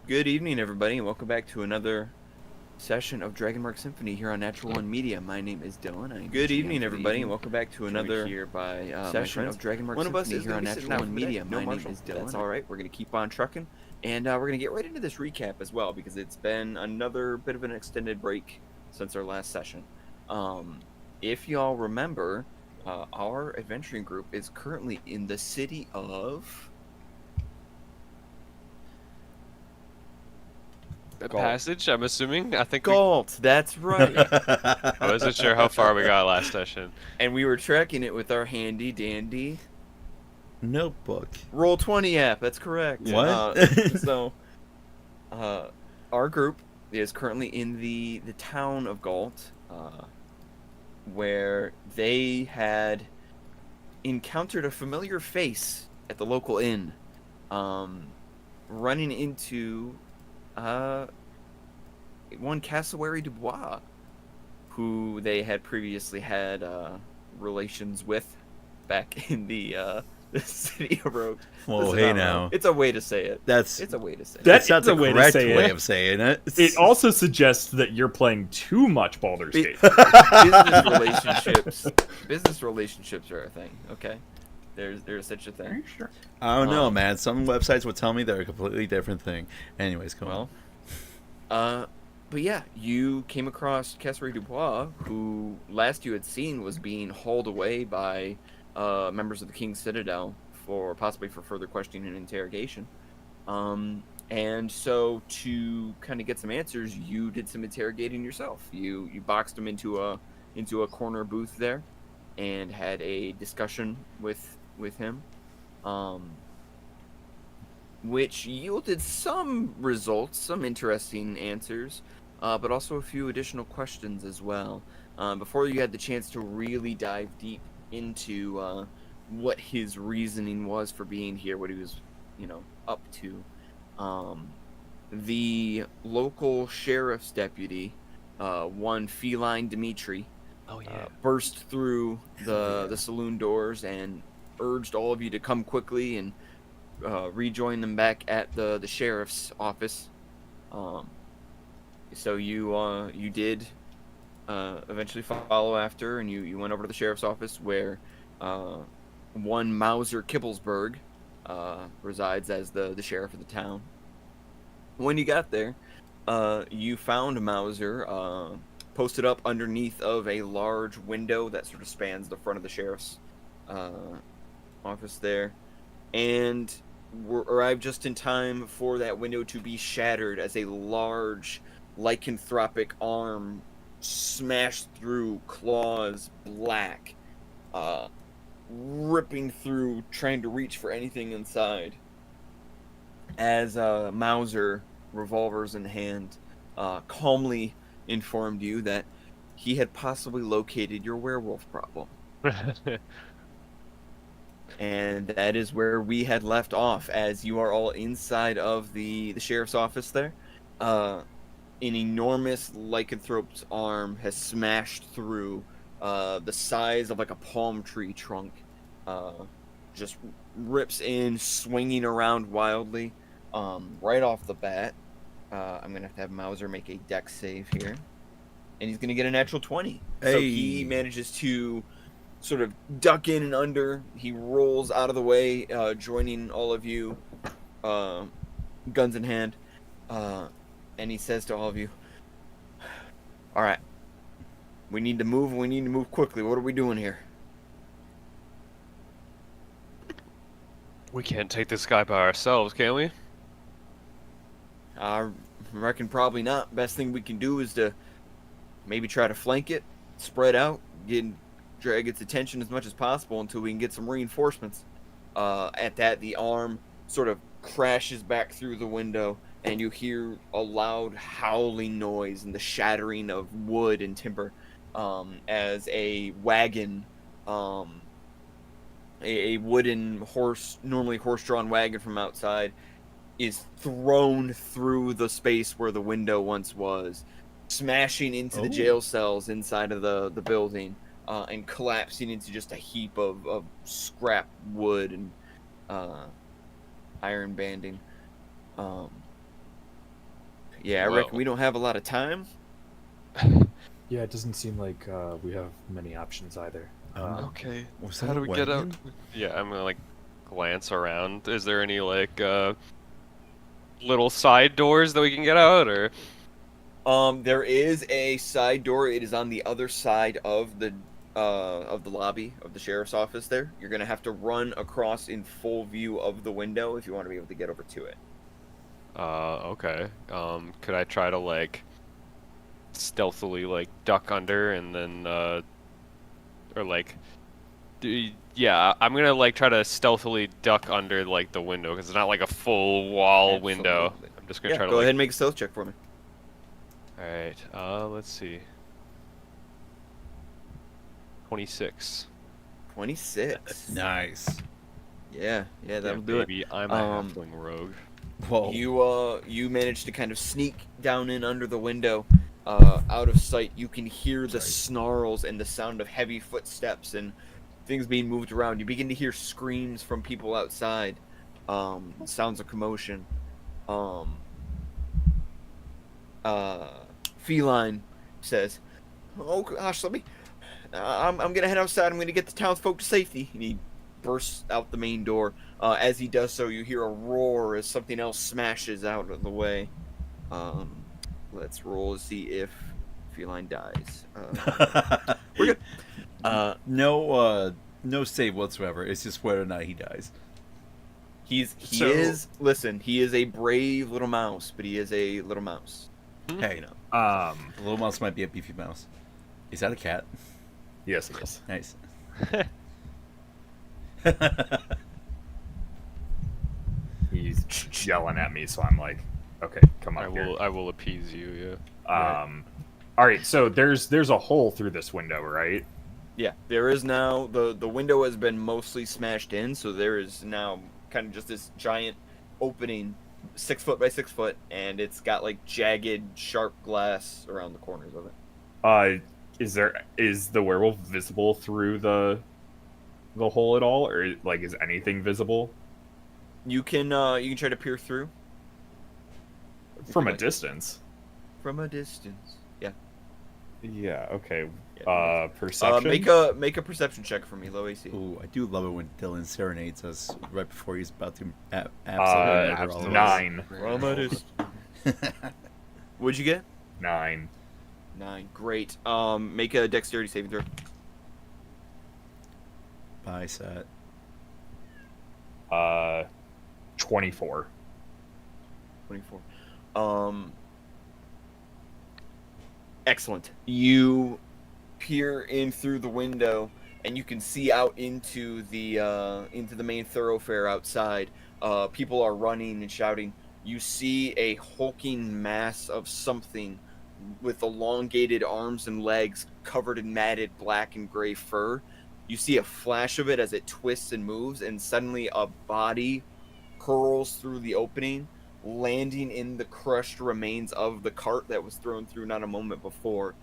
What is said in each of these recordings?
Good evening, everybody, and welcome back to another session of Dragonmark Symphony here on Natural One Media. My name is Dylan. I am Good GM evening, for the everybody, and evening. welcome back to Joined another here by session of of Dragonmark One of us Symphony is here going on to be sitting Natural out One for the day. Media. No My name Marshall. is Dylan. That's all right. We're going to keep on trucking, and we're going to get right into this recap as well because it's been another bit of an extended break since our last session. If y'all remember, our adventuring group is currently in the city of A Galt. passage, I'm assuming. I think Galt, that's right. I wasn't sure how far we got last session. And we were tracking it with our handy dandy Notebook. Roll20 app. That's correct. What? Our group is currently in the town of Galt, where they had encountered a familiar face at the local inn, running into one Cassowary Dubois, who they had previously had relations with back in the city of Rogue. Well, Listen, hey I don't know. now. It's a way to say it. That's It's a way to say it. that's not is a the way to correct say way it. of saying it. It also suggests that you're playing too much Baldur's Gate. Business relationships are a thing. Okay, there's such a thing. Are you sure? I don't know, man. Some websites would tell me they're a completely different thing. Anyways, come on. But yeah, you came across Cassowary Dubois, who last you had seen was being hauled away by members of the King's Citadel possibly for further questioning and interrogation. And so to kind of get some answers, you did some interrogating yourself. You boxed him into a corner booth there, and had a discussion with him, which yielded some results, some interesting answers, but also a few additional questions as well. Before you had the chance to really dive deep into what his reasoning was for being here, what he was, up to. The local sheriff's deputy, one Feline Dimitri, burst through the saloon doors and urged all of you to come quickly and rejoin them back at the sheriff's office. So you did eventually follow after, and you went over to the sheriff's office where one Mauser Kibblesberg resides as the sheriff of the town. When you got there, you found Mauser posted up underneath of a large window that sort of spans the front of the sheriff's office there, and arrived just in time for that window to be shattered as a large lycanthropic arm smashed through, claws black, ripping through, trying to reach for anything inside. As Mauser, revolvers in hand, calmly informed you that he had possibly located your werewolf problem. And that is where we had left off, as you are all inside of the sheriff's office there. An enormous lycanthrope's arm has smashed through, the size of like a palm tree trunk. Just rips in, swinging around wildly. Right off the bat, I'm going to have Mauser make a dex save here. And he's going to get a natural 20. Hey. So he manages to sort of duck in and under. He rolls out of the way, joining all of you, guns in hand. And he says to all of you, "All right, we need to move, and we need to move quickly. What are we doing here?" We can't take this guy by ourselves, can we? I reckon probably not. Best thing we can do is to maybe try to flank it, spread out, drag its attention as much as possible until we can get some reinforcements. At that, the arm sort of crashes back through the window, and you hear a loud howling noise and the shattering of wood and timber, as a wagon, a wooden normally horse-drawn wagon from outside, is thrown through the space where the window once was, smashing into the jail cells inside of the building, and collapsing into just a heap of scrap wood and iron banding. Yeah, I reckon we don't have a lot of time. Yeah, it doesn't seem like we have many options either. Okay. Was How that do a we get out? wagon? Yeah, I'm gonna like glance around. Is there any like little side doors that we can get out, or? There is a side door. It is on the other side of the lobby of the sheriff's office. There, you're gonna have to run across in full view of the window if you want to be able to get over to it. Okay. Could I try to like stealthily like duck under and then or like yeah, I'm gonna like try to stealthily duck under like the window because it's not like a full wall window. Absolutely. I'm just gonna Yeah, try to go like ahead and make a stealth check for me. All right. Let's see. 26. 26. Nice. Yeah, that'll Yeah, do it. baby, I'm a halfling rogue. Whoa. You manage to kind of sneak down in under the window, out of sight. You can hear the snarls and the sound of heavy footsteps and things being moved around. You begin to hear screams from people outside, sounds of commotion. Feline says, "Oh gosh, let me. I'm gonna head outside. I'm gonna get the townsfolk to safety." And he bursts out the main door. As he does so, you hear a roar as something else smashes out of the way. Let's roll to see if Feline dies. We're good. No save whatsoever. It's just whether or not he dies. He is a brave little mouse, but he is a little mouse. Hey, You know. the little mouse might be a beefy mouse. Is that a cat? Yes, it is. Nice. He's yelling at me, so I'm like, okay, come on here. I will appease you. Yeah. All right, so there's a hole through this window, right? Yeah, there is now the window has been mostly smashed in, so there is now kind of just this giant opening, 6 foot by 6 foot, and it's got like jagged, sharp glass around the corners of it. Is the werewolf visible through the hole at all, or like is anything visible You can try to peer through from a like. distance? From a distance. Yeah. Yeah. Okay. Yeah. Perception. Make a perception check for me, low AC. Ooh, I do love it when Dylan serenades us right before he's about to absolutely murder all of us. 9. From a distance. What'd you get? 9. 9. Great. Make a dexterity saving throw. Bye, set. 24. 24. Excellent. You peer in through the window, and you can see out into the main thoroughfare outside. People are running and shouting. You see a hulking mass of something with elongated arms and legs covered in matted black and gray fur. You see a flash of it as it twists and moves, and suddenly a body hurls through the opening, landing in the crushed remains of the cart that was thrown through not a moment before.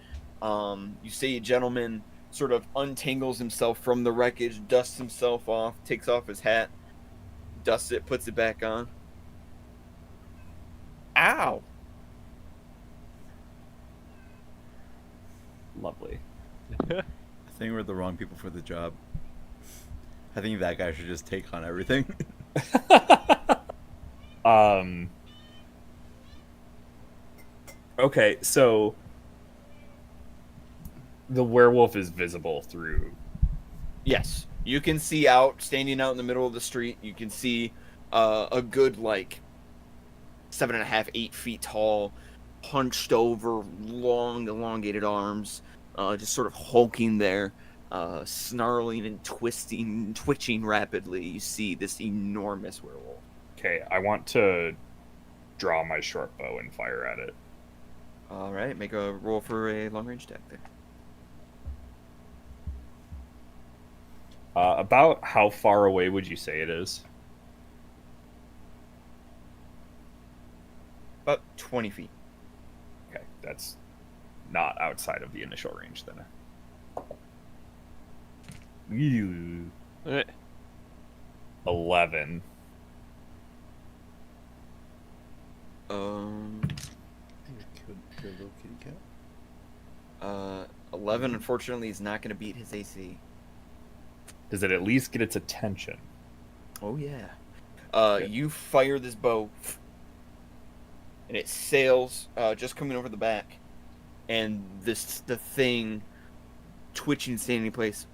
You see a gentleman sort of untangles himself from the wreckage, dusts himself off, takes off his hat, dusts it, puts it back on. Ow! Lovely. I think we're the wrong people for the job. I think that guy should just take on everything. Okay, so the werewolf is visible through. Yes, you can see standing out in the middle of the street. You can see a good 7.5, 8 feet tall, hunched over, long, elongated arms, just sort of hulking there, snarling and twisting, twitching rapidly. You see this enormous werewolf. Okay, I want to draw my short bow and fire at it. All right, make a roll for a long range attack there. About how far away would you say it is? About 20 feet. Okay, that's not outside of the initial range then. Ew. Eh. 11. Good little kitty cat. 11, unfortunately, is not going to beat his AC. Does it at least get its attention? Oh, yeah. Good. You fire this bow, and it sails, just coming over the back. And the thing twitching, standing in place,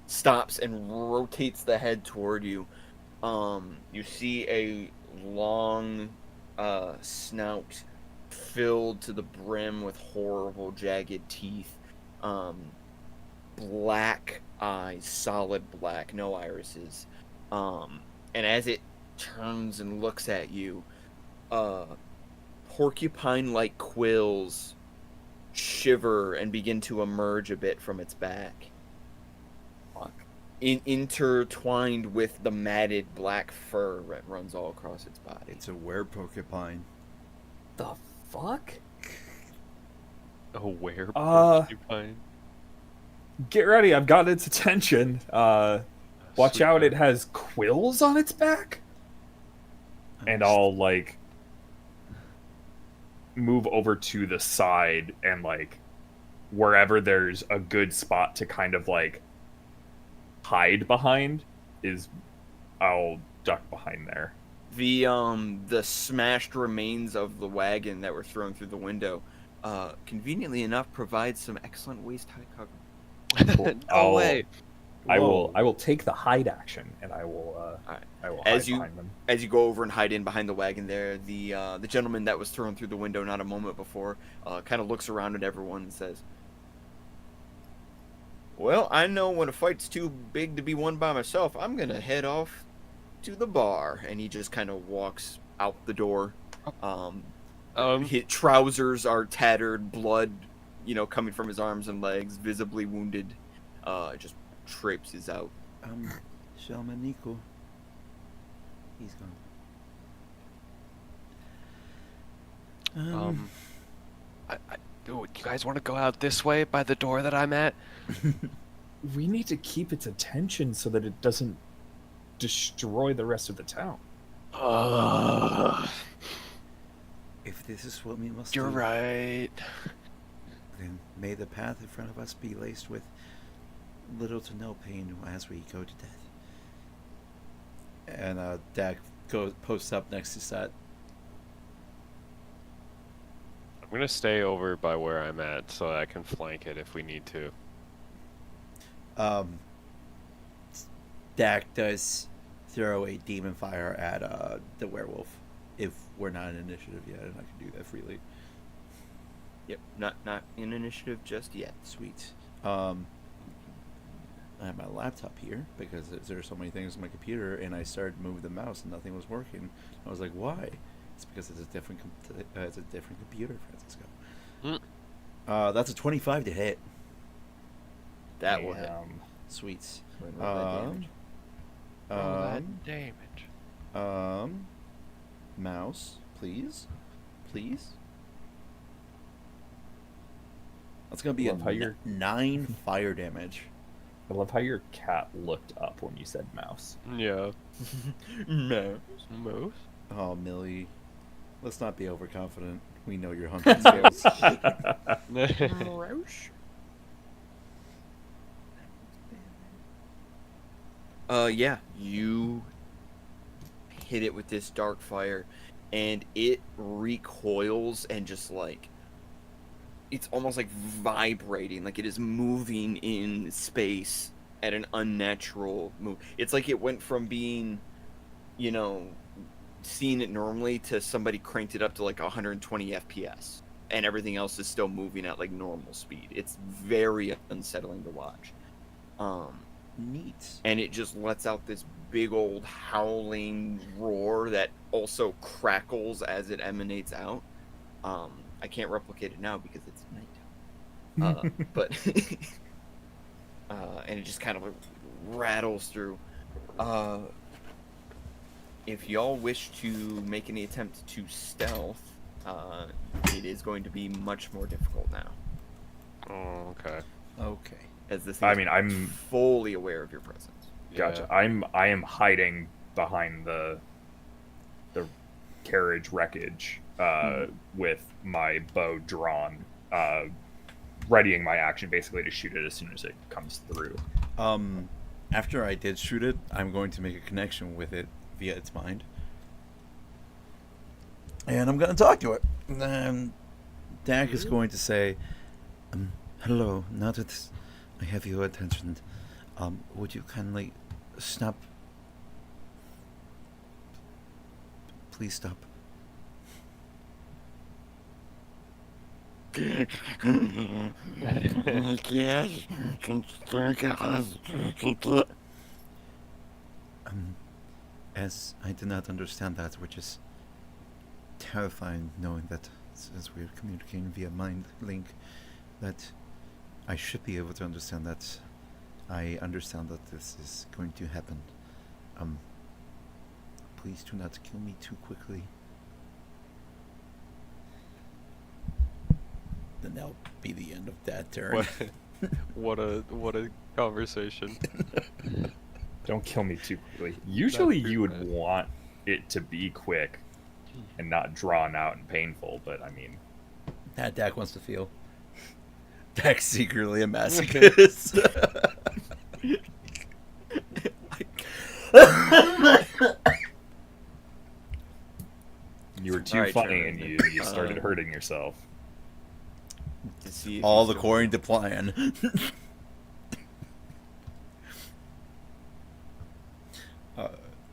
stops and rotates the head toward you. You see a long snout filled to the brim with horrible jagged teeth, black eyes, solid black, no irises, and as it turns and looks at you, porcupine-like quills shiver and begin to emerge a bit from its back, intertwined with the matted black fur that runs all across its body. It's a were-porcupine. The fuck? Oh, where? Porcupine? Get ready, I've got its attention. Watch out, it has quills on its back. And I'll, like, move over to the side and, like, wherever there's a good spot to kind of, like, hide behind I'll duck behind there. The smashed remains of the wagon that were thrown through the window, conveniently enough, provides some excellent waist-high cover. Cool. No way. I will take the hide action and I will Alright. I will As hide you- behind them. As you go over and hide in behind the wagon there, the gentleman that was thrown through the window not a moment before kind of looks around at everyone and says, "Well, I know when a fight's too big to be won by myself, I'm gonna head off to the bar." And he just kind of walks out the door. His trousers are tattered, blood, coming from his arms and legs, visibly wounded. Just traipses out. Shelman Nico. He's gone. Dude, you guys want to go out this way by the door that I'm at? We need to keep its attention so that it doesn't destroy the rest of the town. If this is what we must You're do, right. then may the path in front of us be laced with little to no pain as we go to death. And Dak posts up next to Sat. I'm gonna stay over by where I'm at so I can flank it if we need to. Dak does throw a demon fire at the werewolf if we're not in initiative yet, and I can do that freely. Yep, not in initiative just yet. Sweet. I have my laptop here because there's so many things on my computer, and I started to move the mouse and nothing was working. I was like, "Why?" It's because it's a different computer, Francisco. That's a 25 to hit. That will hit. Sweet. Roll that damage. Roll that damage. Mouse, please. That's gonna be Love how you're- 9 fire damage. I love how your cat looked up when you said mouse. Yeah. No. Moose? Oh, Millie. Let's not be overconfident. We know your hunting skills. Yeah, you hit it with this dark fire, and it recoils and just like it's almost like vibrating, like it is moving in space at an unnatural move. It's like it went from being, seeing it normally to somebody cranked it up to like 120 FPS, and everything else is still moving at like normal speed. It's very unsettling to watch. Neat. And it just lets out this big old howling roar that also crackles as it emanates out. I can't replicate it now because it's nighttime. But and it just kind of rattles through. If y'all wish to make any attempt to stealth, it is going to be much more difficult now. Oh, okay. Okay. As this I thing mean, is I'm fully aware of your presence. gotcha. Yeah. I am hiding behind the carriage wreckage with my bow drawn, readying my action basically to shoot it as soon as it comes through. After I did shoot it, I'm going to make a connection with it via its mind. And I'm going to talk to it. Dak is going to say, hello, now that I have your attention, would you kindly stop? Please stop. As I do not understand that, which is terrifying, knowing that since we're communicating via mind link, that I should be able to understand that. I understand that this is going to happen. Please do not kill me too quickly. Then that'll be the end of that turn. What a conversation. Don't kill me too quickly. Usually you would want it to be quick and not drawn out and painful, but I mean... That Dak wants to feel. Dak's secretly a masochist. You were too Alright, funny Sherman. and you started hurting yourself. To see if All he's according to plan.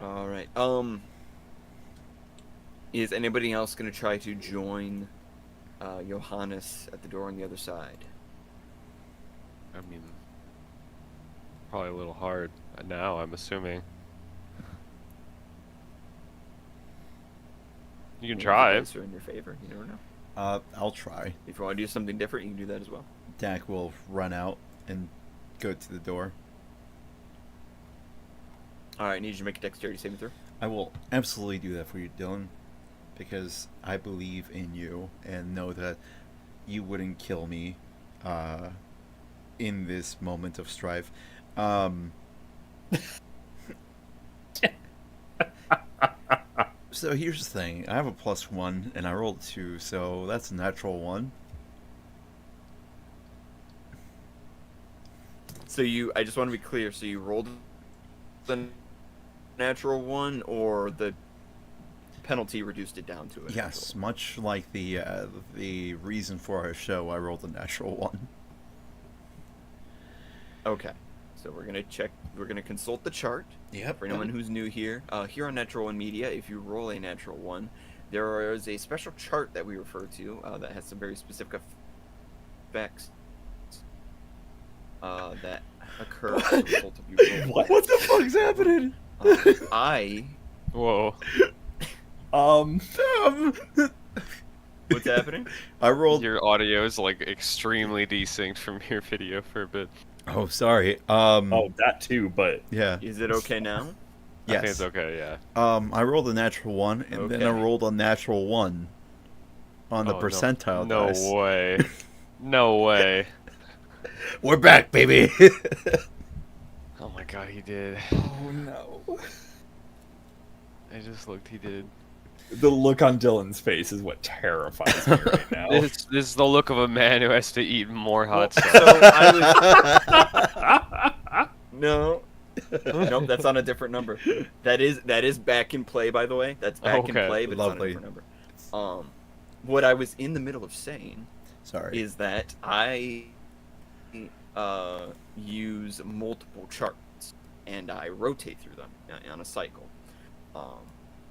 All right. Is anybody else gonna try to join Johannes at the door on the other side? I mean, probably a little hard now, I'm assuming. You can Maybe try. the dice are in your favor. You never know. I'll try. If you want to do something different, you can do that as well. Dak will run out and go to the door. All right. I need you to make a dexterity saving throw. I will absolutely do that for you, Dylan, because I believe in you and know that you wouldn't kill me in this moment of strife. So here's the thing. I have a +1 and I rolled 2, so that's a natural 1. So I just want to be clear. So you rolled the natural 1, or the penalty reduced it down to it? Yes, much like the reason for our show, I rolled a natural 1. Okay. So we're gonna check. We're gonna consult the chart. Yep. For anyone who's new here, here on Natural One Media, if you roll a natural 1, there is a special chart that we refer to that has some very specific effects that occur as a result of you rolling. What? What the fuck's happening? Whoa. What's happening? I rolled. Your audio is like extremely desynced from your video for a bit. Oh, sorry. Oh, that too, but Yeah. Is it okay now? I think Yes. it's okay, yeah. I rolled a natural 1, and then I Okay. rolled a natural 1 on the Oh, percentile no dice. way. No way. We're back, baby. Oh my god, he did. Oh no. I just looked, he did. the look on Dylan's face is what terrifies me right now. This is the look of a man who has to eat more hot So stuff. I was no. Nope, that's on a different number. That is back in play, by the way. That's back in Okay. play, but it's on a Lovely. different number. What I was in the middle of saying Sorry. is that I use multiple charts and I rotate through them on a cycle.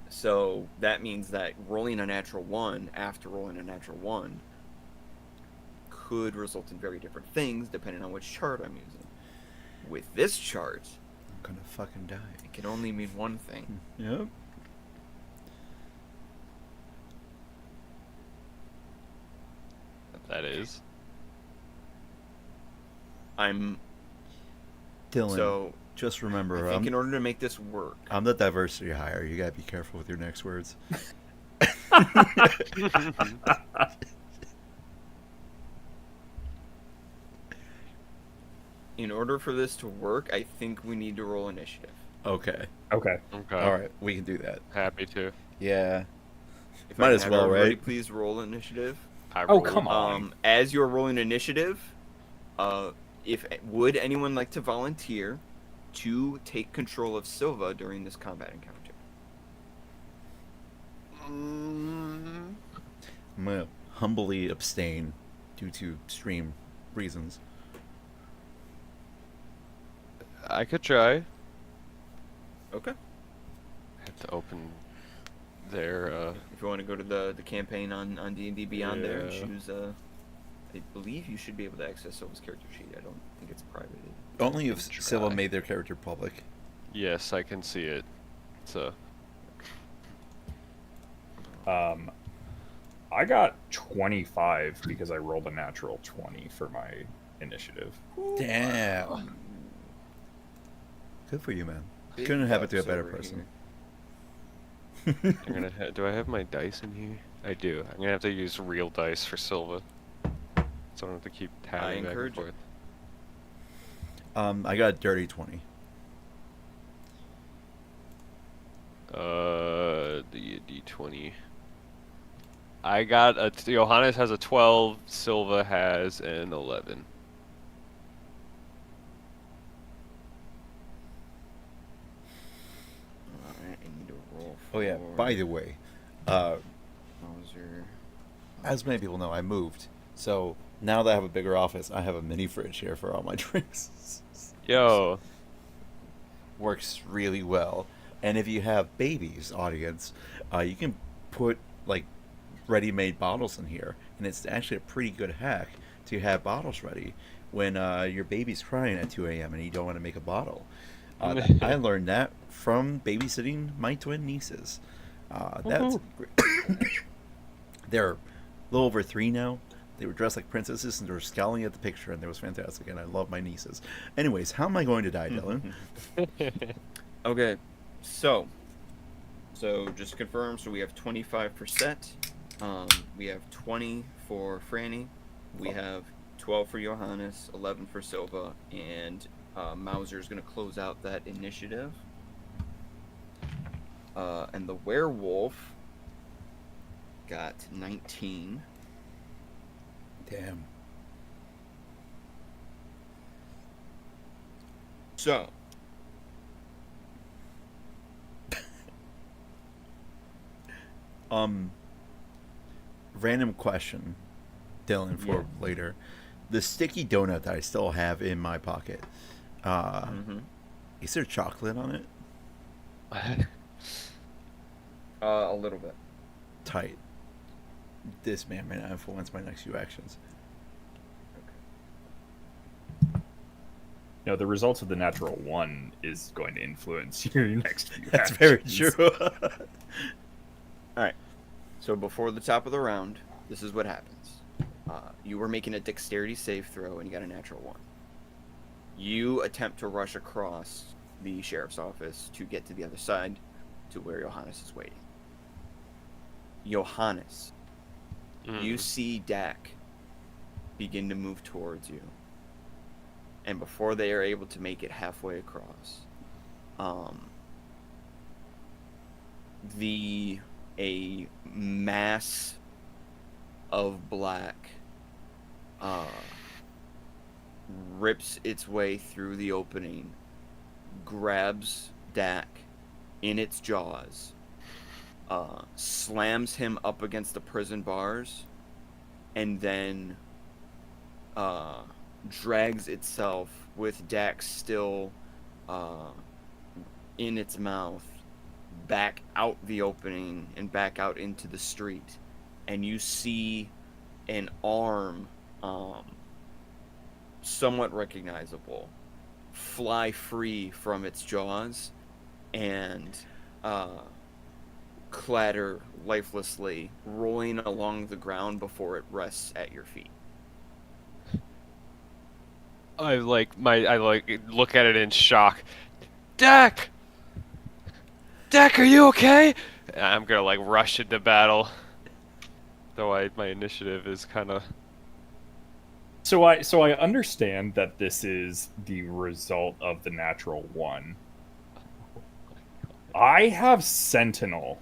So that means that rolling a natural 1 after rolling a natural 1 could result in very different things depending on which chart I'm using. With this chart, I'm gonna fucking die. it can only mean one thing. Yep. That is. I'm Dylan, so just I remember, think in order to make this work, I'm the diversity hire. You gotta be careful with your next words. in order for this to work, I think we need to roll initiative. Okay. Okay. Okay. All right. We can do that. Happy to. Yeah. If Might I can as have well, everybody right? Please roll initiative. I Oh, rolled. come on. As you're rolling initiative, if would anyone like to volunteer to take control of Silva during this combat encounter? Mm, I'm gonna humbly abstain due to stream reasons. I could try. Okay. I have to open their. If you want to go to the campaign on D&D Beyond there and Yeah. choose, I believe you should be able to access Silva's character sheet. I don't think it's private. Only if Try. Scylla made their character public. Yes, I can see it. So I got 25 because I rolled a natural 20 for my initiative. Damn. Good for you, man. Big Couldn't have it to a bucks better over person. here. I'm gonna. Do I have my dice in here? I do. I'm gonna have to use real dice for Silva, so I don't have to keep tabbing back and encourage it. forth. I got a dirty 20. The D20. I got a. Johannes has a 12. Silva has an 11. Alright, I need to roll Oh yeah. for By the way, Mauser. as many people know, I moved. So now that I have a bigger office, I have a mini fridge here for all my drinks. Yo. Works really well. And if you have babies, audience, you can put like ready-made bottles in here, and it's actually a pretty good hack to have bottles ready when your baby's crying at 2 a.m. and you don't want to make a bottle. I learned that from babysitting my twin nieces. That's great. They're a little over 3 now. They were dressed like princesses and they were scowling at the picture, and it was fantastic. And I love my nieces. Anyways, how am I going to die, Dylan? Okay, so just to confirm, so we have 25%. We have 20 for Franny. We have 12 for Johannes, 11 for Silva, and Mauser is going to close out that initiative. And the werewolf got 19. Damn. So, Random question, Dylan, for Yeah. later. The sticky donut that I still have in my pocket, is there chocolate on it? a little bit. Tight. This may not influence my next few actions. No, the results of the natural 1 is going to influence your next few That's very actions. true. Alright, so before the top of the round, this is what happens. You were making a dexterity save throw and you got a natural 1. You attempt to rush across the sheriff's office to get to the other side to where Johannes is waiting. Johannes, you see Dak begin to move towards you. And before they are able to make it halfway across, a mass of black rips its way through the opening, grabs Dak in its jaws, slams him up against the prison bars, and then drags itself with Dak still in its mouth back out the opening and back out into the street, and you see an arm, somewhat recognizable, fly free from its jaws and clatter lifelessly, rolling along the ground before it rests at your feet. I look at it in shock. Dak! Dak, are you okay? I'm gonna like rush into battle. Though my initiative is kind of. So I understand that this is the result of the natural 1. I have Sentinel.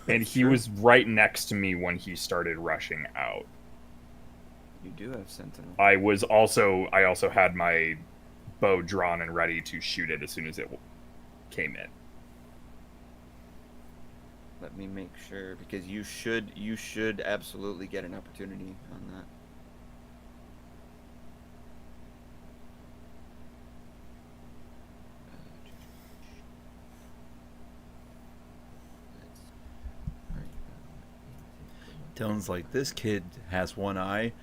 And he was right next to me when he started rushing out. You do have Sentinel. I also had my bow drawn and ready to shoot it as soon as it came in. Let me make sure, because you should absolutely get an opportunity on that. Dylan's like, this kid has one eye.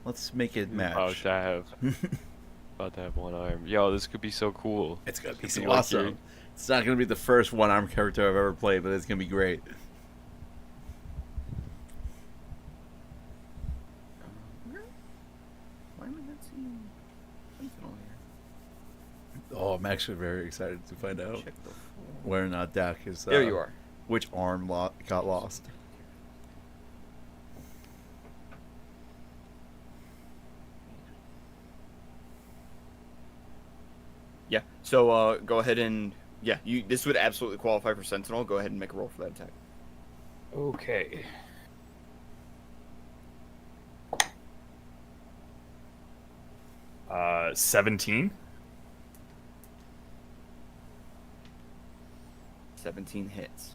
Let's make it match. About to have one arm. Yo, this could be so cool. It's gonna be Could so be like awesome. your- It's not gonna be the first one-armed character I've ever played, but it's gonna be great. Why am I not seeing Sentinel here? Oh, I'm actually very excited to find out Check the floor. whether or not Dak is. There you are. Which arm got lost? Yeah. So go ahead and this would absolutely qualify for Sentinel. Go ahead and make a roll for that attack. Okay. Uh, 17. 17 hits.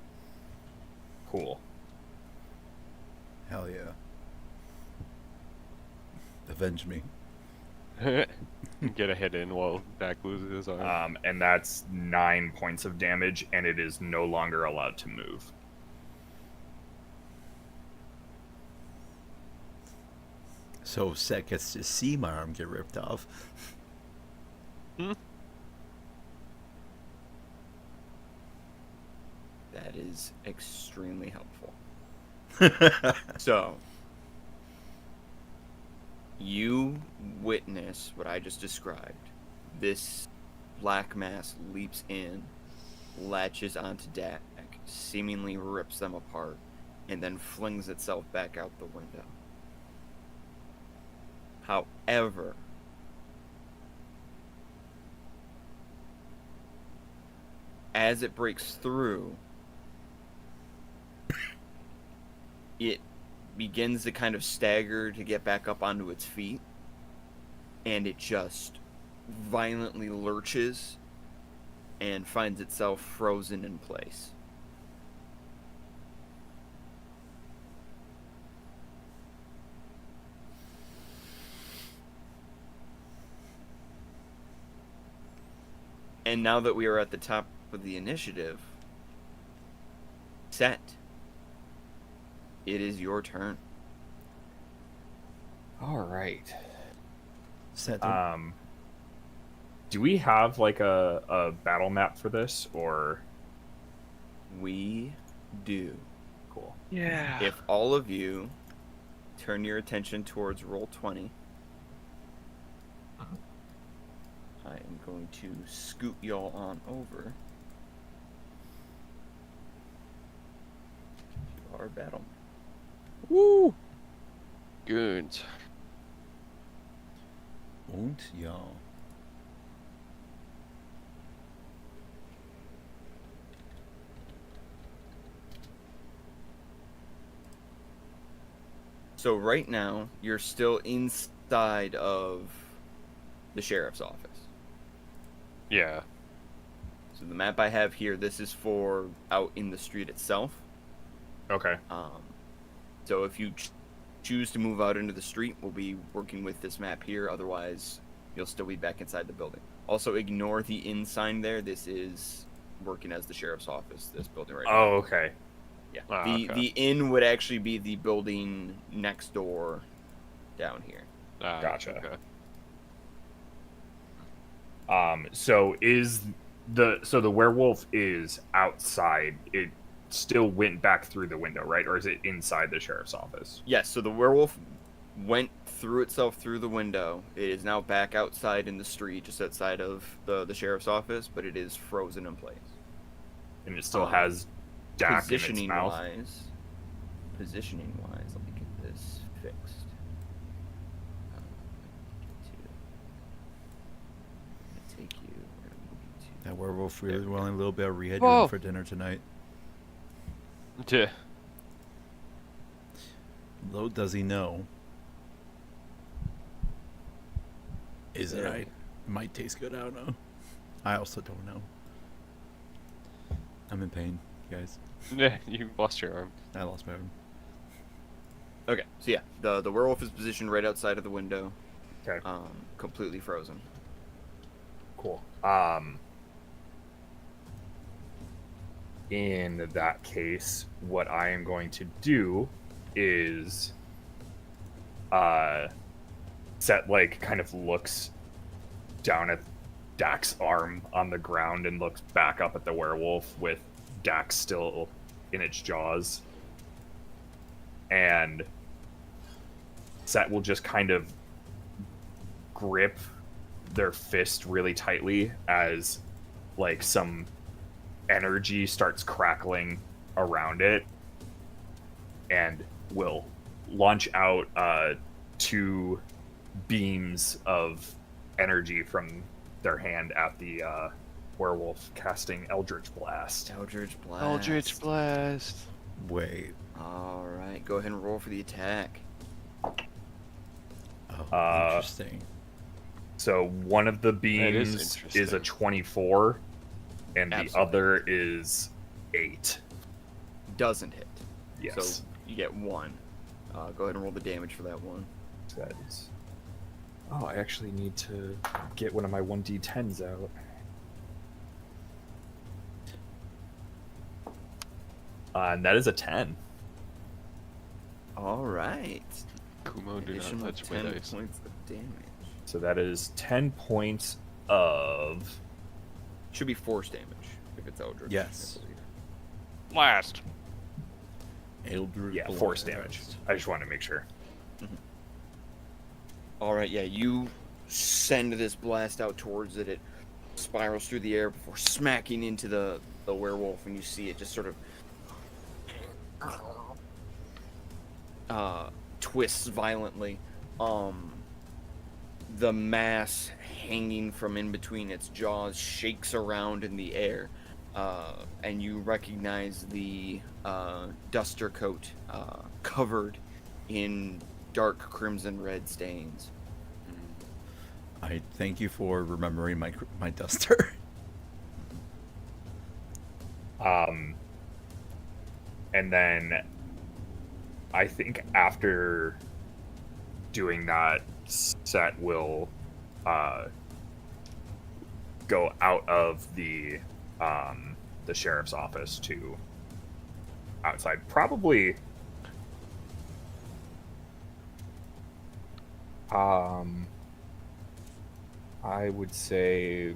Cool. Hell yeah. Avenge me. Get a hit in while Dak loses his arm. And that's 9 points of damage, and it is no longer allowed to move. So Set gets to see my arm get ripped off. That is extremely helpful. So, you witness what I just described. This black mass leaps in, latches onto Dak, seemingly rips them apart, and then flings itself back out the window. However, as it breaks through, it begins to kind of stagger to get back up onto its feet, and it just violently lurches and finds itself frozen in place. And now that we are at the top of the initiative, Set, it is your turn. All right. Set. Do we have like a battle map for this, or We do. cool? Yeah. If all of you turn your attention towards Roll20, I am going to scoot y'all on over to our battle. Woo! Good. Und ja. So right now, you're still inside of the sheriff's office. Yeah. So the map I have here, this is for out in the street itself. Okay. So if you choose to move out into the street, we'll be working with this map here. Otherwise, you'll still be back inside the building. Also, ignore the inn sign there. This is working as the sheriff's office, this building right now. Oh, okay. Yeah. Ah, the okay. inn would actually be the building next door down here. Gotcha. Okay. So the werewolf is outside. It still went back through the window, right? Or is it inside the sheriff's office? Yes, so the werewolf went through itself through the window. It is now back outside in the street, just outside of the sheriff's office, but it is frozen in place. And it still has Dak in its Positioning mouth. wise, let me get this fixed. Take you. We're gonna move you to. That werewolf really wanting a little bit of Whoa. reheadroom for dinner tonight. Yeah. Little does he know. Is it? Yeah. I might taste good. I don't know. I also don't know. I'm in pain, guys. Yeah, you lost your arm. I lost my arm. Okay, so yeah, the werewolf is positioned right outside of the window, Okay. completely frozen. Cool. In that case, what I am going to do is Set like kind of looks down at Dak's arm on the ground and looks back up at the werewolf with Dak still in its jaws. And Set will just kind of grip their fist really tightly as like some energy starts crackling around it, and will launch out two beams of energy from their hand at the werewolf, casting Eldritch Blast. Eldritch Blast. Eldritch Blast. Wait. Alright, go ahead and roll for the attack. Oh, interesting. So one of the That is beams is a interesting. 24, and the Absolutely. other is 8. Doesn't hit. Yes. So you get 1. Go ahead and roll the damage for that one. That is. Oh, I actually need to get one of my 1d10s out. And that is a 10. Alright. Kumo, do not Additional touch my 10 dice. points of damage. So that is 10 points of. Should be force damage if it's Eldritch. Yes. I believe. Blast. Eldritch Yeah, force Blast. damage. I just wanted to make sure. Alright, yeah, you send this blast out towards it. It spirals through the air before smacking into the werewolf, and you see it just sort of twists violently. The mass hanging from in between its jaws shakes around in the air, and you recognize the duster coat covered in dark crimson red stains. I thank you for remembering my duster. And then I think after doing that, Set will go out of the sheriff's office to outside. Probably I would say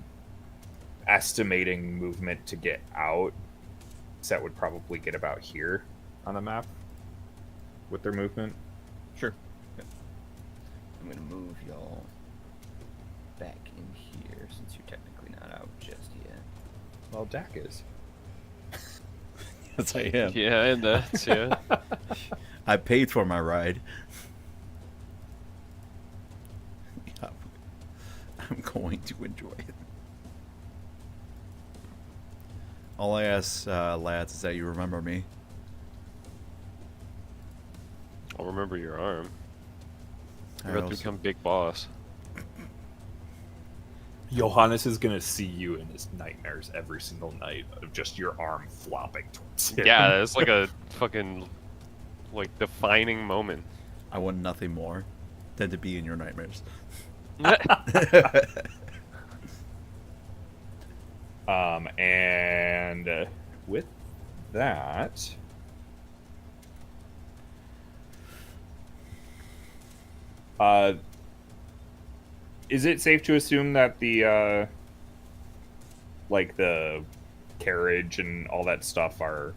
estimating movement to get out, Set would probably get about here on the map with their movement. Sure. Yep. I'm gonna move y'all back in here since you're technically not out just yet. Well, Dak is. Yes, I am. Yeah, and that's yeah. I paid for my ride. Yeah. I'm going to enjoy it. All I ask, lads, is that you remember me. I'll remember your arm. I You're about to also- become big boss. Johannes is gonna see you in his nightmares every single night of just your arm flopping towards him. Yeah, it's like a fucking like defining moment. I want nothing more than to be in your nightmares. And with that, is it safe to assume that the like the carriage and all that stuff are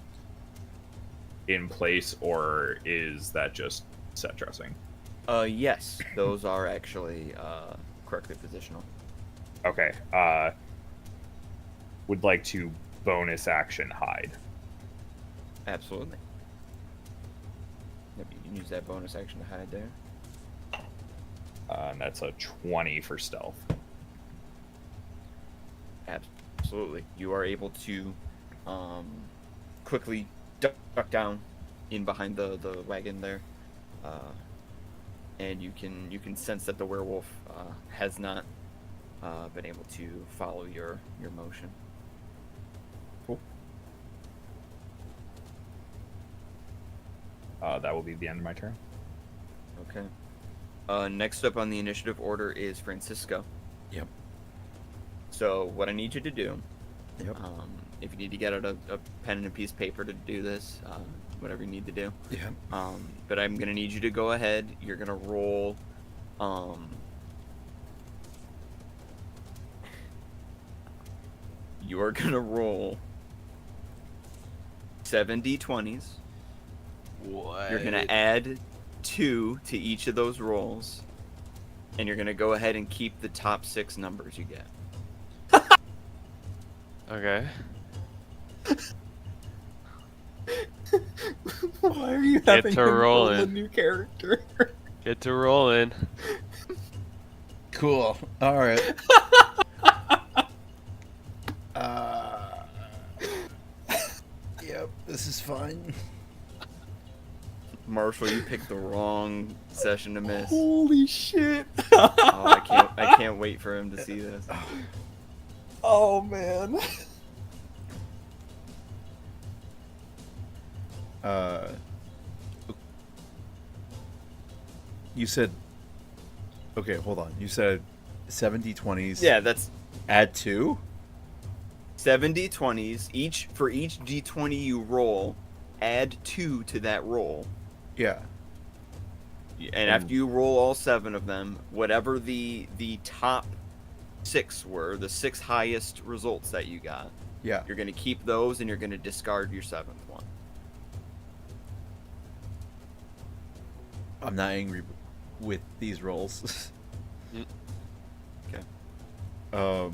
in place, or is that just set dressing? Yes, those are actually correctly positional. Okay. Would like to bonus action hide. Absolutely. Yep, you can use that bonus action to hide there. And that's a 20 for stealth. Absolutely. You are able to quickly duck down in behind the wagon there. and you can sense that the werewolf has not been able to follow your motion. Cool. That will be the end of my turn. Okay. Next up on the initiative order is Francisco. Yep. So what I need you to do, Yep. if you need to get out a pen and a piece of paper to do this, whatever you need to do. Yeah. But I'm gonna need you to go ahead. You're gonna roll. You are gonna roll 7 d20s. What? You're gonna add 2 to each of those rolls, and you're gonna go ahead and keep the top 6 numbers you get. Okay. Why are you Get having to him roll a rolling. new character? Get to rolling. Cool. All right. Yep. This is fine. Marshall, you picked the wrong session to miss. Holy shit! Oh, I can't wait for him to see this. Oh man. You said. Okay, hold on. You said 7d20s. Yeah, that's Add 2? 7 d20s. For each d20 you roll, add 2 to that roll. Yeah. And after you roll all 7 of them, whatever the top 6 were, the 6 highest results that you got, Yeah. you're going to keep those and you're going to discard your 7th one. I'm not angry with these rolls. Okay.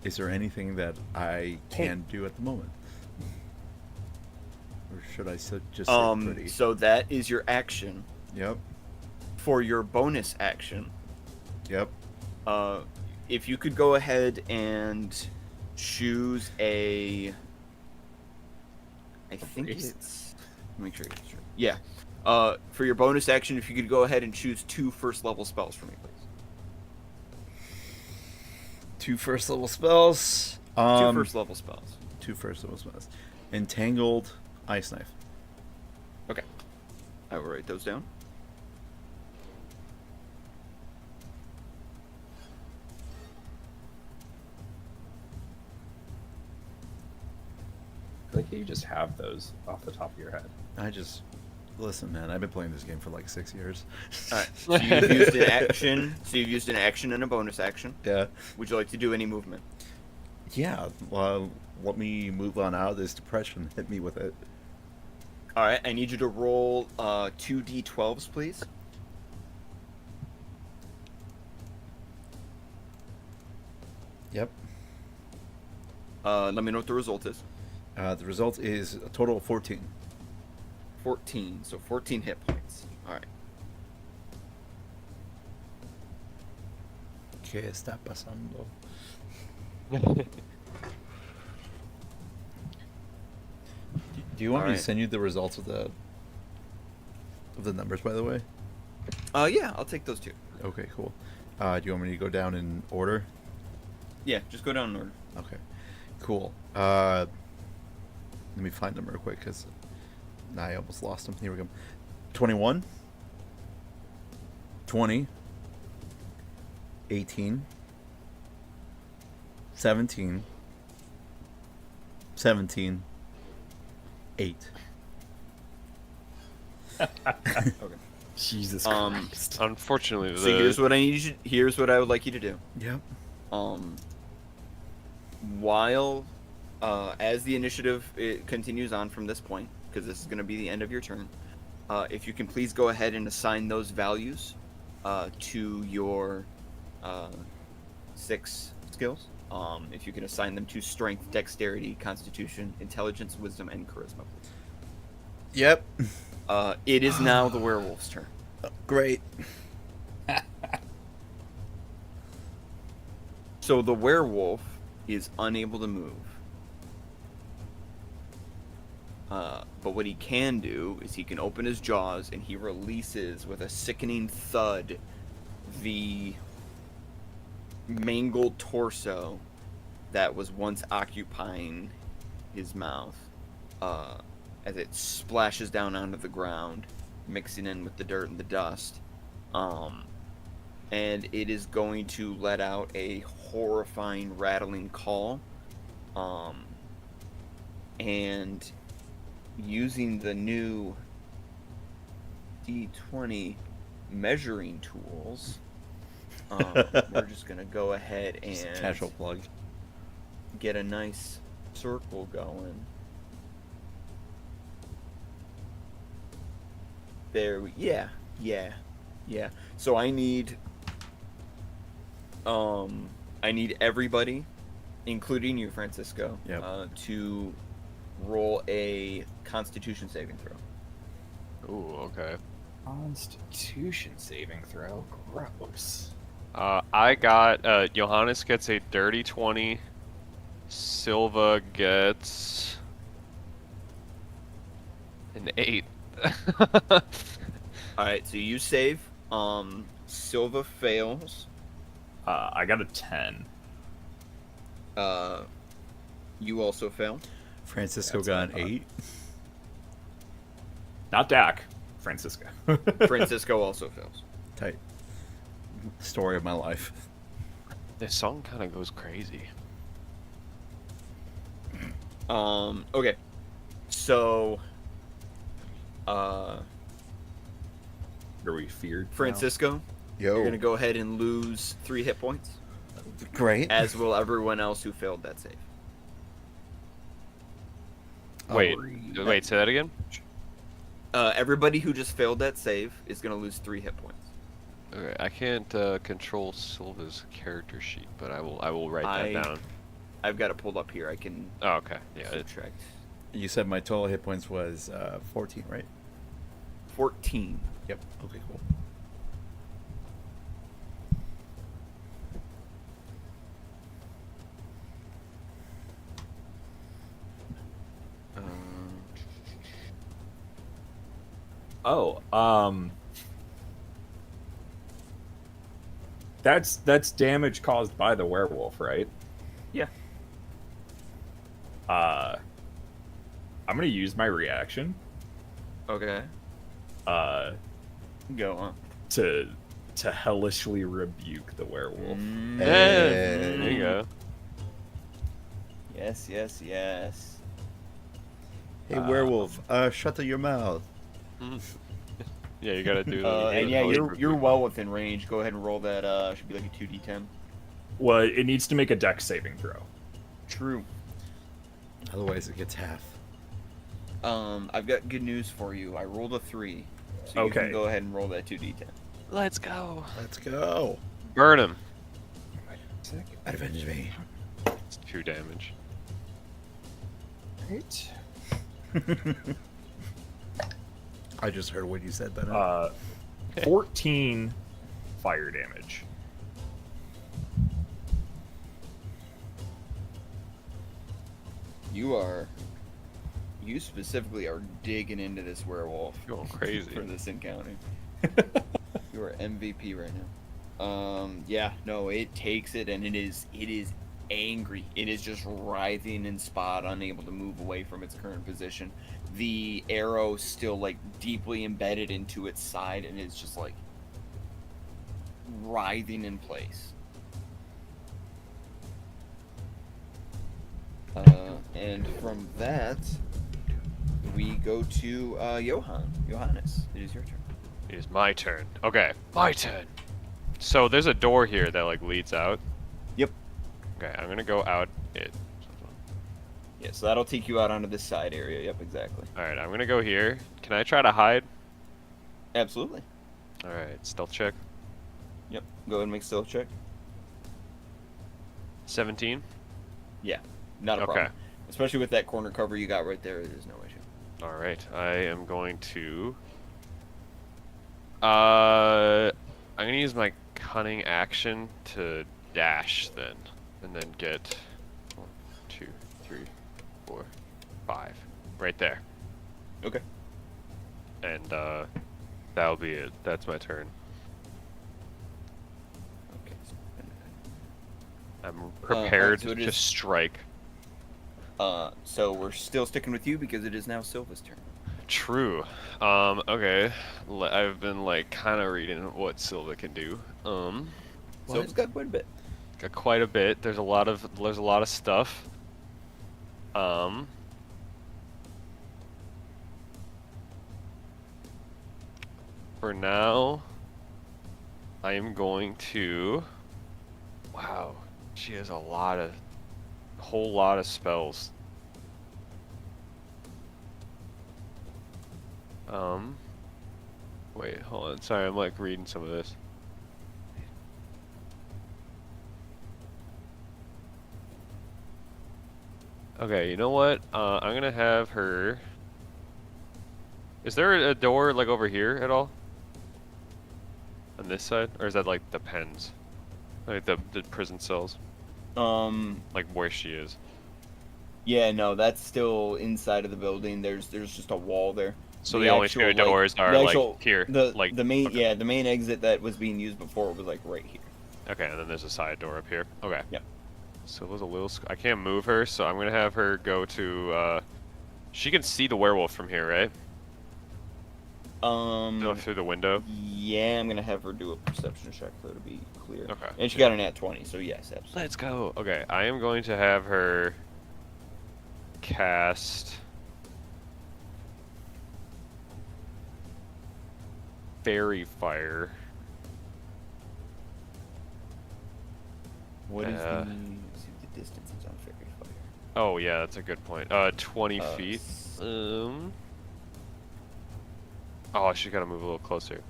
Is there anything that I can do at the moment? Or should I just sit pretty? So that is your action. Yep. For your bonus action, Yep. if you could go ahead and choose a, I think Freeze. it's, make sure it's true. Yeah. For your bonus action, if you could go ahead and choose 2 first level spells for me, please. 2 first level spells. 2 first level spells. 2 first level spells. Entangled Ice Knife. Okay. I will write those down. I feel like you just have those off the top of your head. Listen, man. I've been playing this game for like 6 years. All right. So you've used an action. So you've used an action and a bonus action. Yeah. Would you like to do any movement? Yeah. Well, let me move on out of this depression. Hit me with it. All right. I need you to roll 2 d12s, please. Yep. Let me know what the result is. The result is a total of 14. 14. So 14 hit points. All right. ¿Qué está pasando? Do you want me to Alright. send you the results of the numbers, by the way? Yeah, I'll take those 2. Okay, cool. Do you want me to go down in order? Yeah, just go down in order. Okay, cool. Let me find them real quick because I almost lost them. Here we go. 21, 20, 18, 17, 17, 8. Okay. Jesus Um, Christ. Unfortunately, So here's what I need you. Here's what I would like you to do. Yep. While as the initiative continues on from this point, because this is going to be the end of your turn, if you can please go ahead and assign those values to your 6 skills. If you can assign them to strength, dexterity, constitution, intelligence, wisdom, and charisma, please. Yep. It is now the werewolf's turn. Great. So the werewolf is unable to move. But what he can do is he can open his jaws and he releases with a sickening thud the mangled torso that was once occupying his mouth, as it splashes down onto the ground, mixing in with the dirt and the dust. And it is going to let out a horrifying rattling call. And using the new D20 measuring tools, we're just gonna go ahead Just a and casual plug. get a nice circle going. There we, yeah. So I need everybody, including you, Francisco, Yep. to roll a Constitution saving throw. Ooh, okay. Constitution saving throw. Gross. I got Johannes gets a dirty 20. Silva gets an 8. All right, so you save. Silva fails. I got a 10. You also fail. Francisco That's got not an bad. 8. Not Dak. Francisco. Francisco also fails. Tight. Story of my life. This song kind of goes crazy. Okay. So, Are we feared? now? Francisco, you're gonna go ahead and lose 3 hit points, Great. as will everyone else who failed that save. Wait, say that again? Everybody who just failed that save is gonna lose 3 hit points. Okay, I can't control Silva's character sheet, but I will write that down. I've got it pulled up here. I can Oh, okay. Yeah. subtract. You said my total hit points was 14, right? 14. Yep. Okay, cool. That's damage caused by the werewolf, right? Yeah. I'm gonna use my reaction Okay. uh Go on. to hellishly rebuke the werewolf. Mm. There you go. Yes. Hey, werewolf, shut your mouth. Yeah, you gotta do. And yeah, you're well within range. Go ahead and roll that. Should be like a 2d10. Well, it needs to make a dex saving throw. True. Otherwise, it gets half. I've got good news for you. I rolled a 3, so you Okay. can go ahead and roll that 2d10. Let's go. Let's go. Burn him. Avenge me. It's 2 damage. Right. I just heard what you said, but 14 fire damage. You specifically are digging into this werewolf. Going crazy. For this encounter. You are MVP right now. Yeah, no, it takes it, and it is angry. It is just writhing in spot, unable to move away from its current position. The arrow still like deeply embedded into its side, and it's just like writhing in place. And from that, we go to Johannes. It is your turn. It is my turn. Okay, my turn. So there's a door here that like leads out. Yep. Okay, I'm gonna go out it. Yeah, so that'll take you out onto this side area. Yep, exactly. All right, I'm gonna go here. Can I try to hide? Absolutely. All right, stealth check. Yep. Go ahead and make stealth check. 17. Yeah, not a Okay. problem. Especially with that corner cover you got right there, there's no issue. All right, I am going to. I'm gonna use my cunning action to dash then, and then get 1, 2, 3, 4, 5, right there. Okay. And that'll be it. That's my turn. Okay. I'm alright, prepared so it to is- strike. So we're still sticking with you because it is now Silva's turn. True. Okay. I've been like kind of reading what Silva can do. Silva's got quite a bit. Got quite a bit. There's a lot of stuff. For now, I am going to. Wow, she has a whole lot of spells. Wait, hold on. Sorry, I'm like reading some of this. Okay, you know what? I'm gonna have her. Is there a door like over here at all? On this side, or is that like the pens, like the prison cells, like where she is? Yeah, no, that's still inside of the building. There's just a wall there. So the only actual, two like, doors are the actual- like here, The like the main okay. the main exit that was being used before was like right here. Okay, and then there's a side door up here. Okay. Yep. So it was a little. I can't move her, so I'm gonna have her go to. She can see the werewolf from here, right? Go through the window. Yeah, I'm gonna have her do a perception check though to be clear. Okay. And she got an at 20, so yes, absolutely. Let's go. Okay, I am going to have her cast Fairy Fire. What is Uh, let's see what the distance is on fairy fire? Oh yeah, that's a good point. 20 feet. Oh, she gotta move a little closer.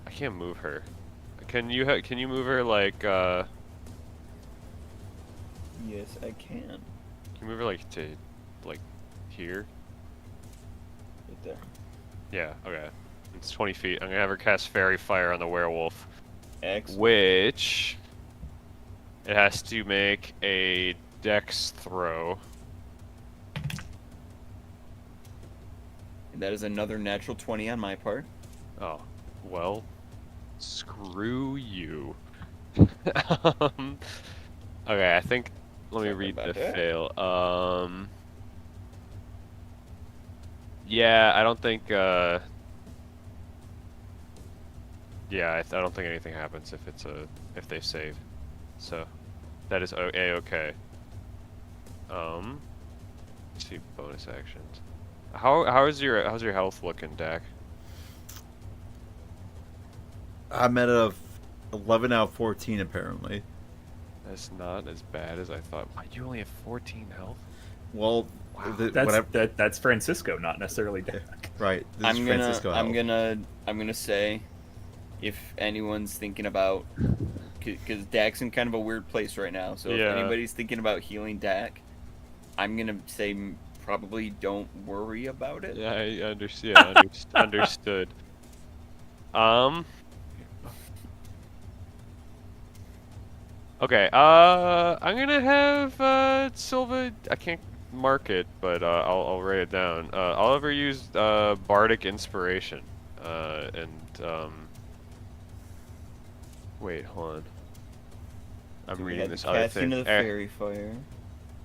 I can't move her. Can you move her like Yes, I can. Can you move her like to like here? Right there. Yeah. Okay. It's 20 feet. I'm gonna have her cast Fairy Fire on the werewolf, Excellent. which it has to make a Dex throw. And that is another natural 20 on my part. Oh, well, screw you. Okay, I think. Let me Sorry read the about that. fail. Yeah, I don't think. Yeah, I don't think anything happens if they save. So, that is a-okay. Let's see bonus actions. How's your health looking, Dak? I'm at a 11 out of 14 apparently. That's not as bad as I thought. Wow, you only have 14 health? Well, That's Francisco, not necessarily Dak. right. This is Francisco. I'm gonna say, if anyone's thinking about, because Dak's in kind of a weird place right now. So Yeah. if anybody's thinking about healing Dak, I'm gonna say probably don't worry about it. Yeah, I understand. Yeah, understood. Okay. I'm gonna have Silva. I can't mark it, but I'll write it down. I'll ever use Bardic Inspiration. Wait, hold on. I'm So we reading had this the other casting thing. of the fairy fire.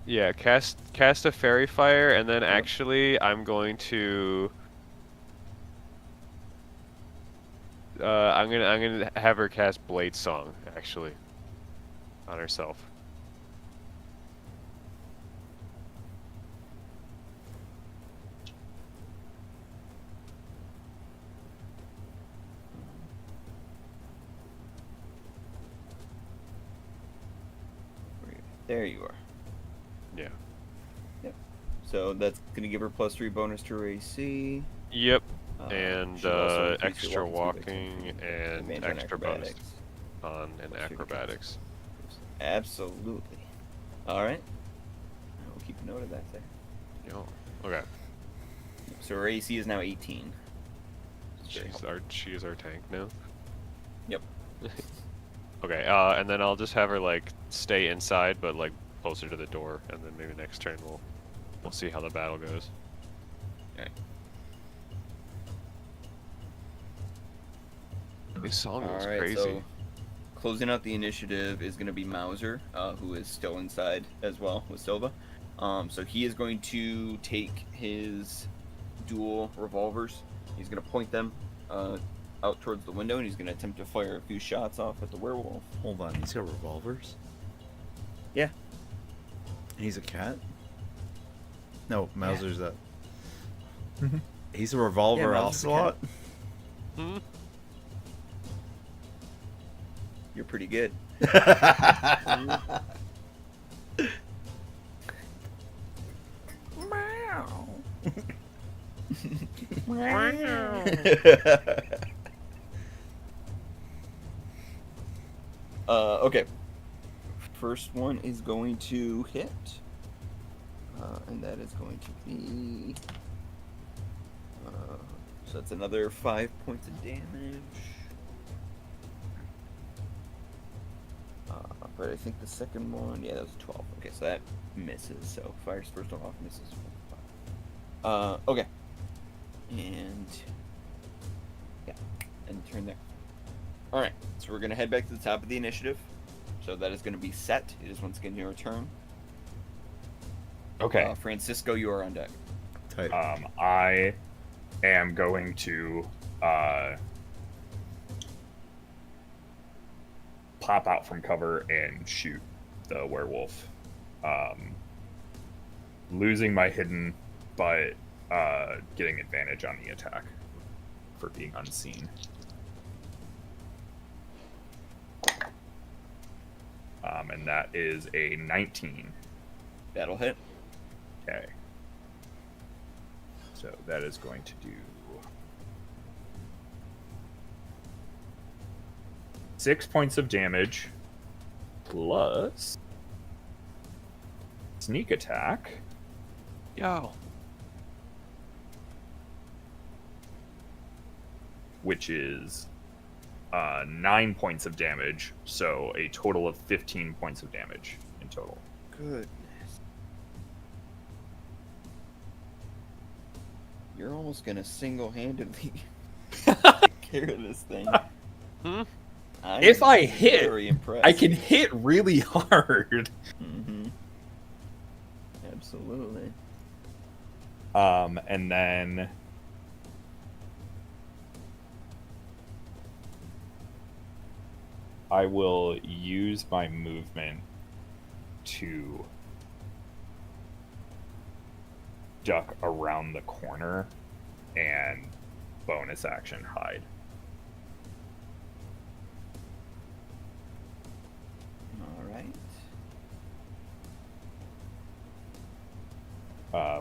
Yeah, cast a Fairy Fire, and then actually I'm going to. I'm gonna have her cast Blade Song actually on herself. There you are. Yeah. So that's gonna give her +3 bonus to her AC. Yep. Uh, And she'll also increase extra your walking speed by 10 feet. and Advantage on extra bonus acrobatics. on an Plus 3 acrobatics. Absolutely. All right. I will keep note of that there. Yo. Okay. So her AC is now 18. She is our tank now. Yep. Okay. And then I'll just have her like stay inside, but like closer to the door, and then maybe next turn we'll see how the battle goes. This song All was right, crazy. so closing out the initiative is going to be Mauser, who is still inside as well with Silva. So he is going to take his dual revolvers. He's going to point them out towards the window, and he's going to attempt to fire a few shots off at the werewolf. Hold on, he's got revolvers? Yeah. He's a cat? No, Mauser's a... He's a revolver Yeah, Mauser's a ocelot? Hmm? You're pretty good. Okay. First one is going to hit. And that is going to be... so that's another 5 points of damage. But I think the second one... Yeah, that was 12. Okay, so that misses. So fires first one off, misses. Okay. And... Yeah. And turn there. Alright, so we're going to head back to the top of the initiative. So that is going to be set. It is once again your turn. Okay. Francisco, you are on deck. Tight. I am going to pop out from cover and shoot the werewolf. Losing my hidden, but getting advantage on the attack for being unseen. And that is a 19. That'll hit. Okay. So that is going to do 6 points of damage plus sneak attack, Yo. which is 9 points of damage. So a total of 15 points of damage in total. Goodness. You're almost gonna single-handedly take care of this thing. Hmm? If am I hit, very impressed. I can hit really hard. Mm-hmm. Absolutely. And then I will use my movement to duck around the corner and bonus action hide. All right.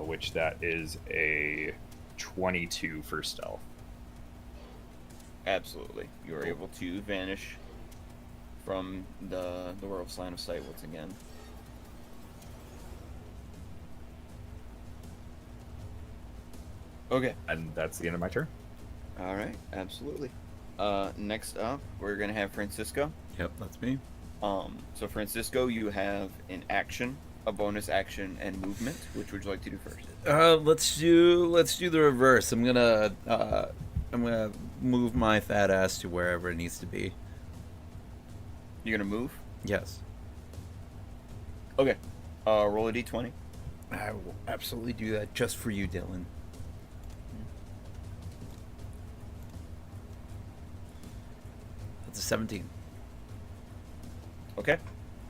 Which that is a 22 for stealth. Absolutely. You are able to vanish from the werewolf's line of sight once again. Okay. And that's the end of my turn. All right. Absolutely. Next up, we're gonna have Francisco. Yep, that's me. So Francisco, you have an action, a bonus action, and movement. Which would you like to do first? Let's do the reverse. I'm gonna move my fat ass to wherever it needs to be. You're gonna move. Yes. Okay. Roll a d20. I will absolutely do that just for you, Dylan. That's a 17. Okay.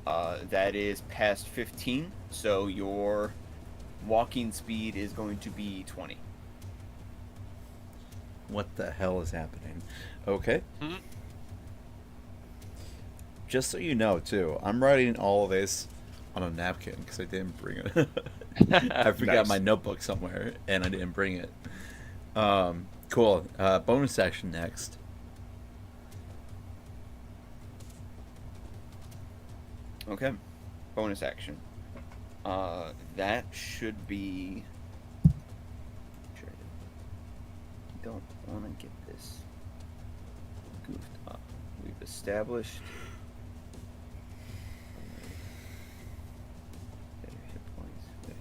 That is past 15, so your walking speed is going to be 20. What the hell is happening? Okay. Hmm? Just so you know, too, I'm writing all of this on a napkin because I didn't bring it. I forgot Nice. my notebook somewhere and I didn't bring it. Cool. Bonus action next. Okay. Bonus action. That should be... Sure. Don't want to get this goofed up. We've established... Better hit points. Wait.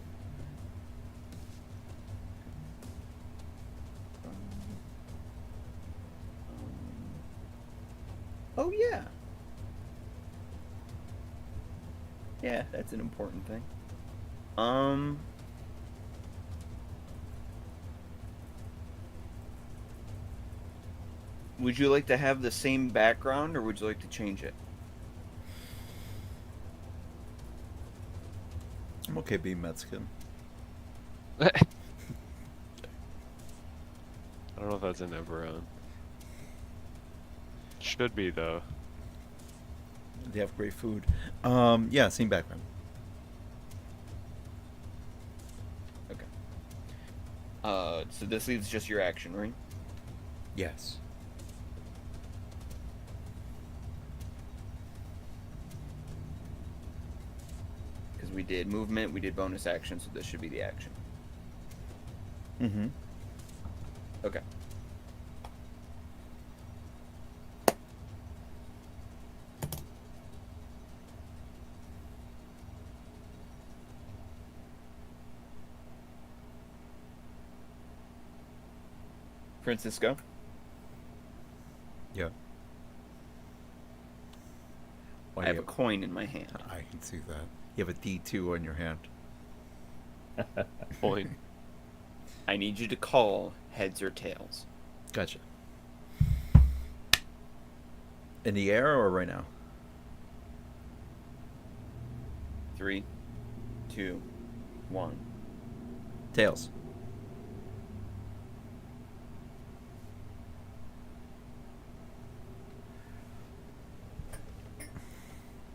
Yeah. Yeah, that's an important thing. Would you like to have the same background, or would you like to change it? I'm okay being Mexican. I don't know if that's in Eberron. Should be though. They have great food. Yeah, same background. Okay. So this leaves just your action, right? Yes. Because we did movement, we did bonus action, so this should be the action. Mm-hmm. Okay. Francisco? Yeah. Why I have a coin in my hand. I can see that. You have a D2 on your hand. Point. I need you to call heads or tails. Gotcha. In the air or right now? 3, 2, 1. Tails.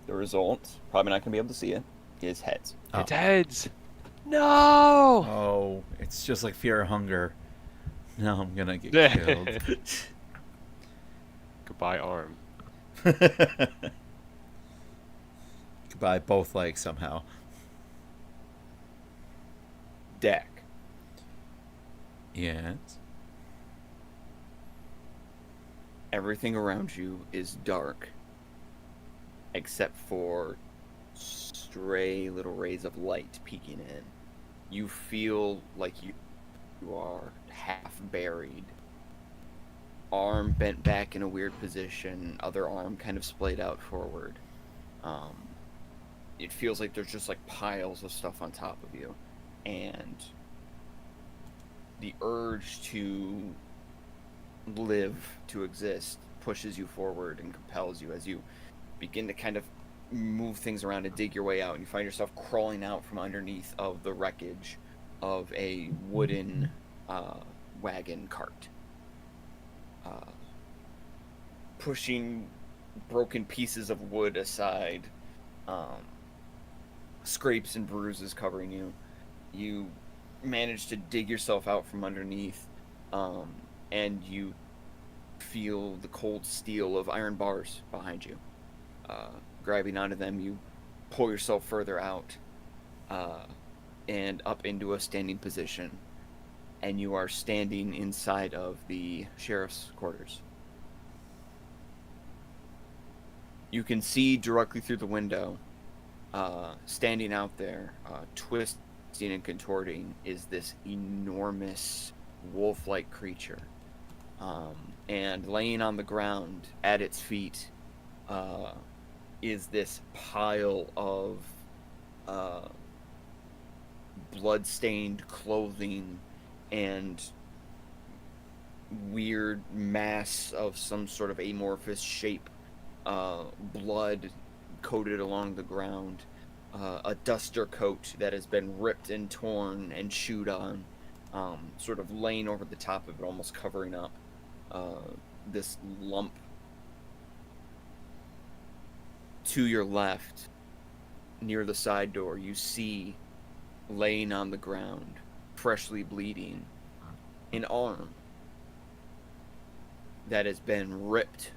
The result, probably not going to be able to see it, is heads. Oh. It's heads. No. Oh, it's just like fear or hunger. Now I'm gonna get killed. Goodbye, arm. Goodbye, both legs somehow. Deck. Yes. Everything around you is dark, except for stray little rays of light peeking in. You feel like you are half buried. Arm bent back in a weird position, other arm kind of splayed out forward. It feels like there's just like piles of stuff on top of you. And the urge to live, to exist, pushes you forward and compels you as you begin to kind of move things around and dig your way out, and you find yourself crawling out from underneath of the wreckage of a wooden wagon cart, pushing broken pieces of wood aside, scrapes and bruises covering you. You manage to dig yourself out from underneath, and you feel the cold steel of iron bars behind you. Grabbing onto them, you pull yourself further out and up into a standing position, and you are standing inside of the sheriff's quarters. You can see directly through the window, standing out there, twisting and contorting, is this enormous wolf-like creature. And laying on the ground at its feet is this pile of blood-stained clothing and weird mass of some sort of amorphous shape, blood coated along the ground, a duster coat that has been ripped and torn and chewed on, sort of laying over the top of it, almost covering up this lump. To your left, near the side door, you see, laying on the ground, freshly bleeding, an arm that has been ripped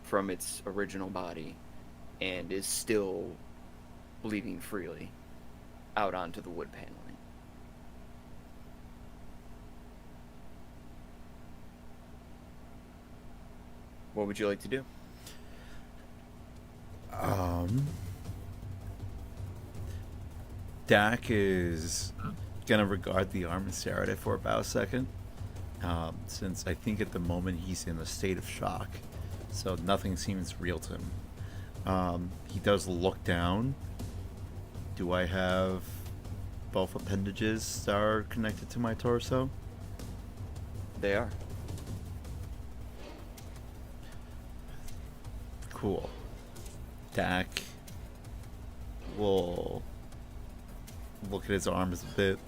from its original body and is still bleeding freely out onto the wood paneling. What would you like to do? Dak is gonna regard the arm and stare at it for about a second, since I think at the moment he's in a state of shock. So nothing seems real to him. He does look down. Do I have both appendages that are connected to my torso? They are. Cool. Dak will look at his arms a bit.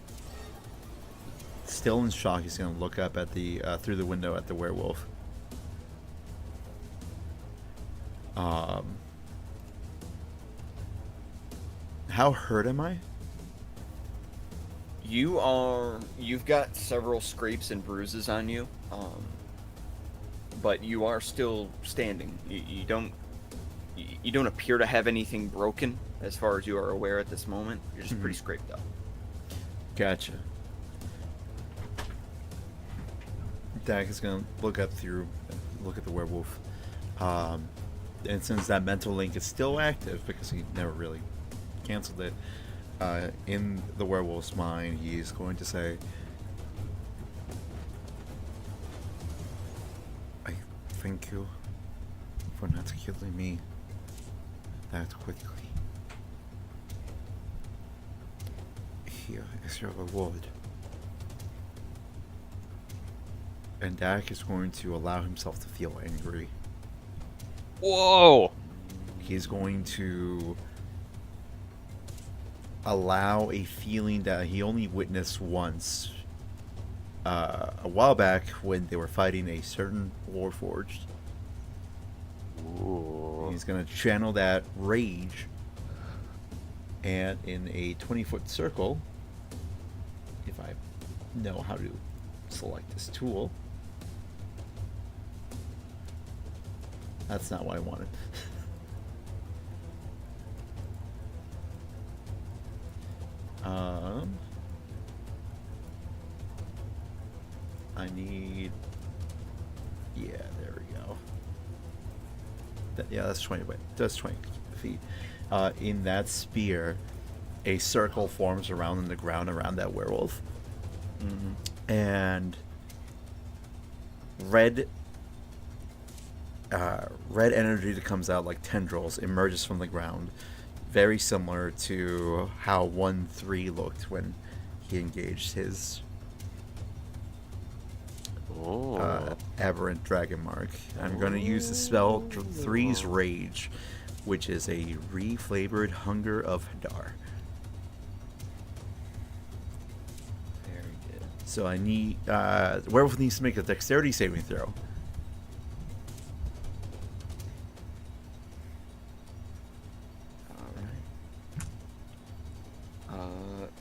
Still in shock, he's gonna look up at the through the window at the werewolf. How hurt am I? You've got several scrapes and bruises on you, but you are still standing. You don't appear to have anything broken as far as you are aware at this moment. You're just pretty scraped up. Gotcha. Dak is gonna look at the werewolf, and since that mental link is still active because he never really canceled it, in the werewolf's mind, he's going to say, "I thank you for not killing me that quickly. Here is your reward." And Dak is going to allow himself to feel angry. Whoa! He's going to allow a feeling that he only witnessed once a while back when they were fighting a certain Warforged. Ooh. He's going to channel that rage, and in a 20-foot circle, if I know how to select this tool. That's not what I wanted. I need... Yeah, there we go. Yeah, that's 20. Wait, that's 20 feet. In that spear, a circle forms around in the ground around that werewolf. Mm-hmm. And red energy that comes out like tendrils emerges from the ground, very similar to how 1-3 looked when he engaged his aberrant Dragonmark. I'm going to use the spell 3's Rage, which is a reflavored Hunger of Hadar. Very good. So I need werewolf needs to make a dexterity saving throw.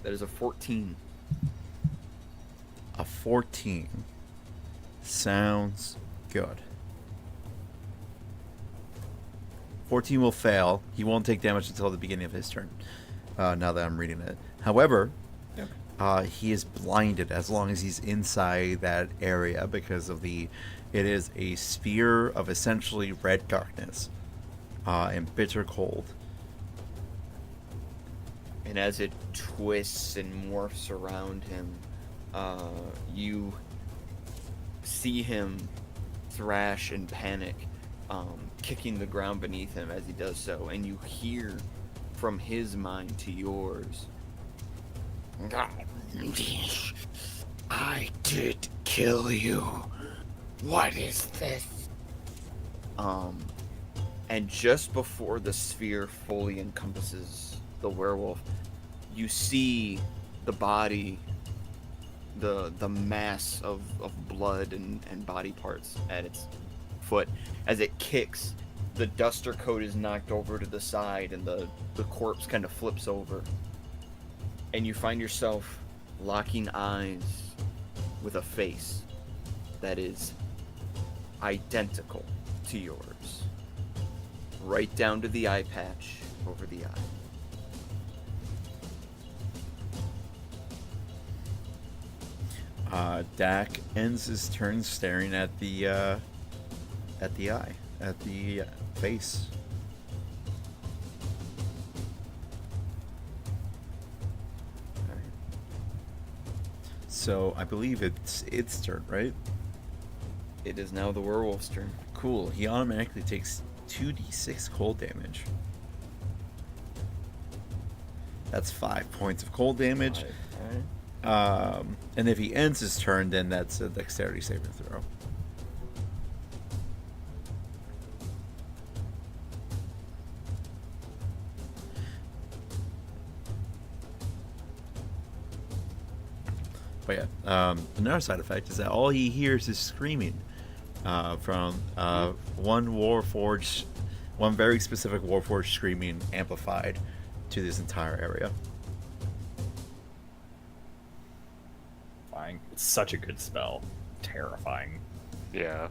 That is a 14. A 14. Sounds good. 14 will fail. He won't take damage until the beginning of his turn. Now that I'm reading it. However, he is blinded as long as he's inside that area because of it is a sphere of essentially red darkness and bitter cold. And as it twists and morphs around him, you see him thrash and panic, kicking the ground beneath him as he does so. And you hear from his mind to yours, I did kill you. What is this? And just before the sphere fully encompasses the werewolf, you see the body, the mass of blood and body parts at its foot. As it kicks, the duster coat is knocked over to the side and the corpse kind of flips over. And you find yourself locking eyes with a face that is identical to yours. Right down to the eye patch over the eye. Dak ends his turn staring at the eye, at the face. Alright. So I believe it's its turn, right? It is now the werewolf's turn. Cool. He automatically takes 2d6 cold damage. That's 5 points of cold damage. And if he ends his turn, then that's a dexterity saving throw. But yeah, another side effect is that all he hears is screaming from one very specific Warforged screaming amplified to this entire area. It's such a good spell. Terrifying. Yeah.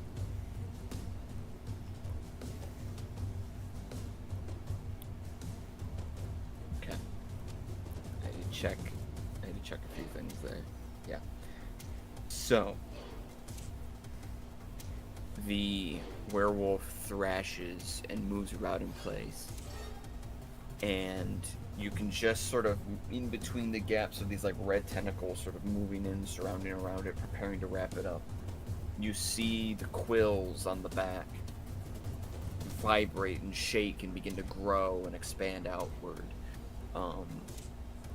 Okay. I need to check a few things there. Yeah. So the werewolf thrashes and moves around in place, and you can just sort of, in between the gaps of these like red tentacles sort of moving in, surrounding around it, preparing to wrap it up, you see the quills on the back vibrate and shake and begin to grow and expand outward.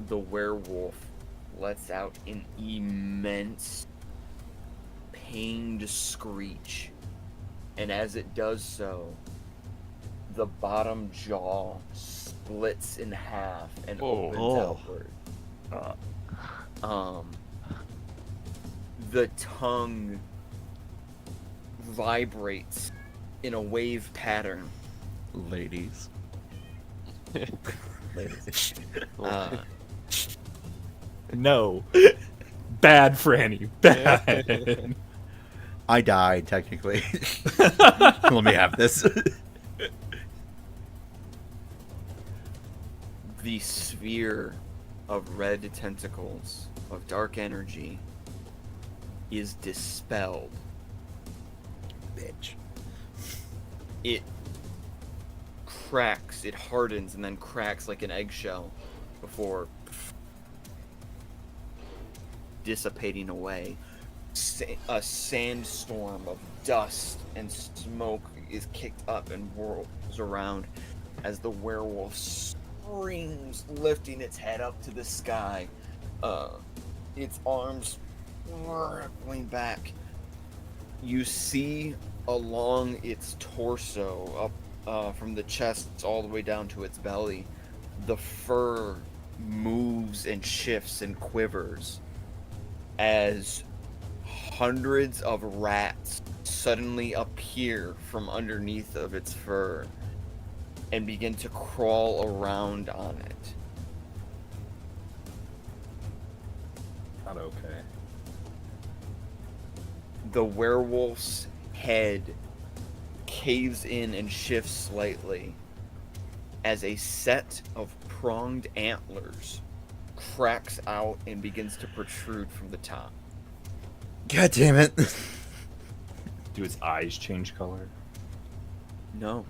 The werewolf lets out an immense pained screech, and as it does so, the bottom jaw splits in half and opens outward. The tongue vibrates in a wave pattern. Ladies. Ladies. No. Bad, Franny. Bad. I died, technically. Let me have this. The sphere of red tentacles of dark energy is dispelled. Bitch. It cracks, it hardens, and then cracks like an eggshell before dissipating away. A sandstorm of dust and smoke is kicked up and whirls around as the werewolf screams, lifting its head up to the sky, its arms going back. You see along its torso, up from the chest all the way down to its belly, the fur moves and shifts and quivers as hundreds of rats suddenly appear from underneath of its fur and begin to crawl around on it. Not okay. The werewolf's head caves in and shifts slightly as a set of pronged antlers cracks out and begins to protrude from the top. God damn it. Do its eyes change color? No.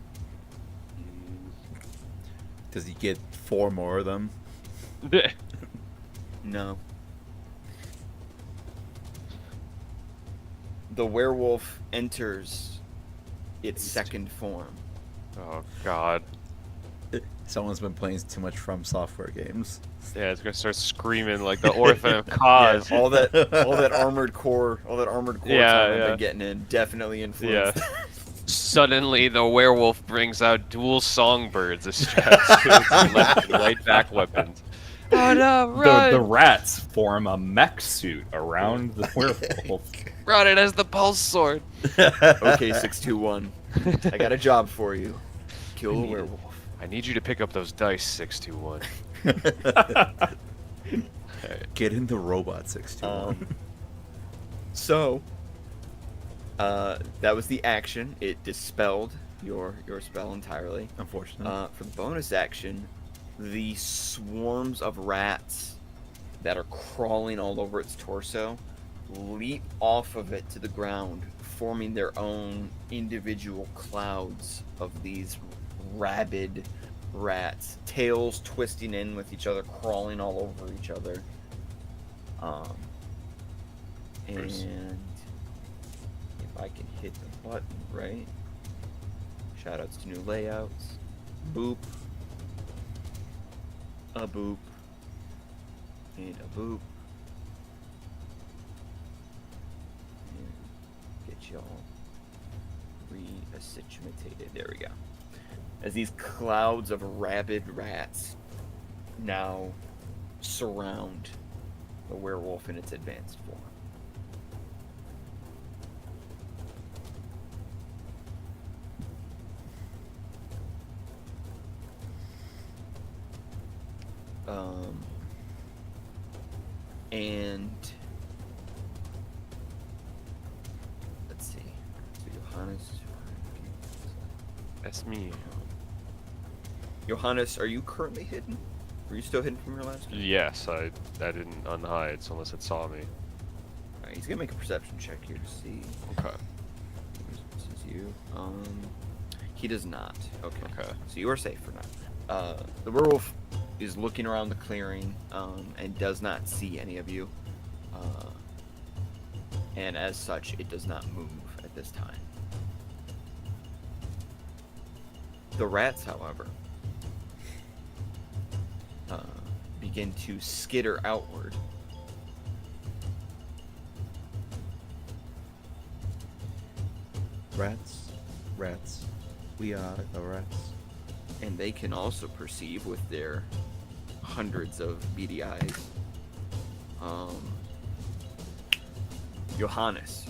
Does he get 4 more of them? No. The werewolf enters its second form. Oh god. Someone's been playing too much From Software games. Yeah, it's gonna start screaming like the Orphan of Cause. Yeah, all that armored core time I've been getting in definitely influenced. Yeah. Suddenly, the werewolf brings out dual songbirds as straps to its light back weapons. Oh no, run! The rats form a mech suit around the werewolf. Run, it has the pulse sword. Okay, 621. I got a job for you. Kill the werewolf. I need you to pick up those dice, 621. Get in the robot 621. So, that was the action. It dispelled your spell entirely. Unfortunately. For the bonus action, the swarms of rats that are crawling all over its torso leap off of it to the ground, forming their own individual clouds of these rabid rats, tails twisting in with each other, crawling all over each other. And if I can hit the button right, Shoutouts to new layouts. Boop. A boop. And a boop. And get y'all re-situated. There we go. As these clouds of rabid rats now surround the werewolf in its advanced form. And let's see. So Johannes. That's me. Johannes, are you currently hidden? Were you still hidden from your last? Yes, I didn't unhide, so unless it saw me. Alright, he's gonna make a perception check here to see. Okay. This is you. He does not. Okay. Okay. So you are safe for now. The werewolf is looking around the clearing, and does not see any of you. And as such, it does not move at this time. The rats, however, begin to skitter outward. Rats, rats, we are the rats. And they can also perceive with their hundreds of beady eyes. Johannes,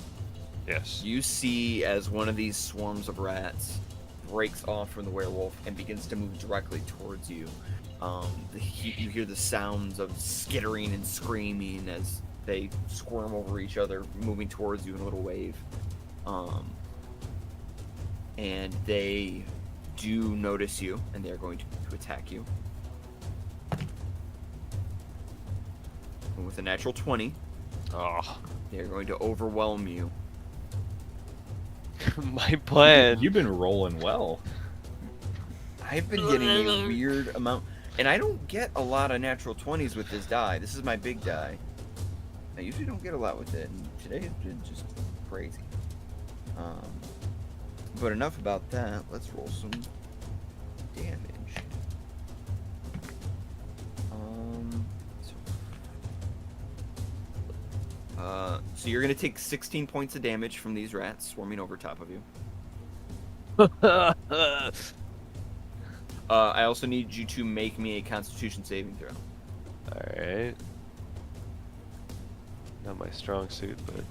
Yes. you see as one of these swarms of rats breaks off from the werewolf and begins to move directly towards you. You hear the sounds of skittering and screaming as they squirm over each other, moving towards you in a little wave. And they do notice you, and they're going to attack you. And with a natural 20, Oh, they're going to overwhelm you. my plan. You've been rolling well. I've been getting a weird amount, and I don't get a lot of natural 20s with this die. This is my big die. I usually don't get a lot with it, and today it's been just crazy. But enough about that. Let's roll some damage. So you're gonna take 16 points of damage from these rats swarming over top of you. I also need you to make me a Constitution saving throw. Alright. Not my strong suit, but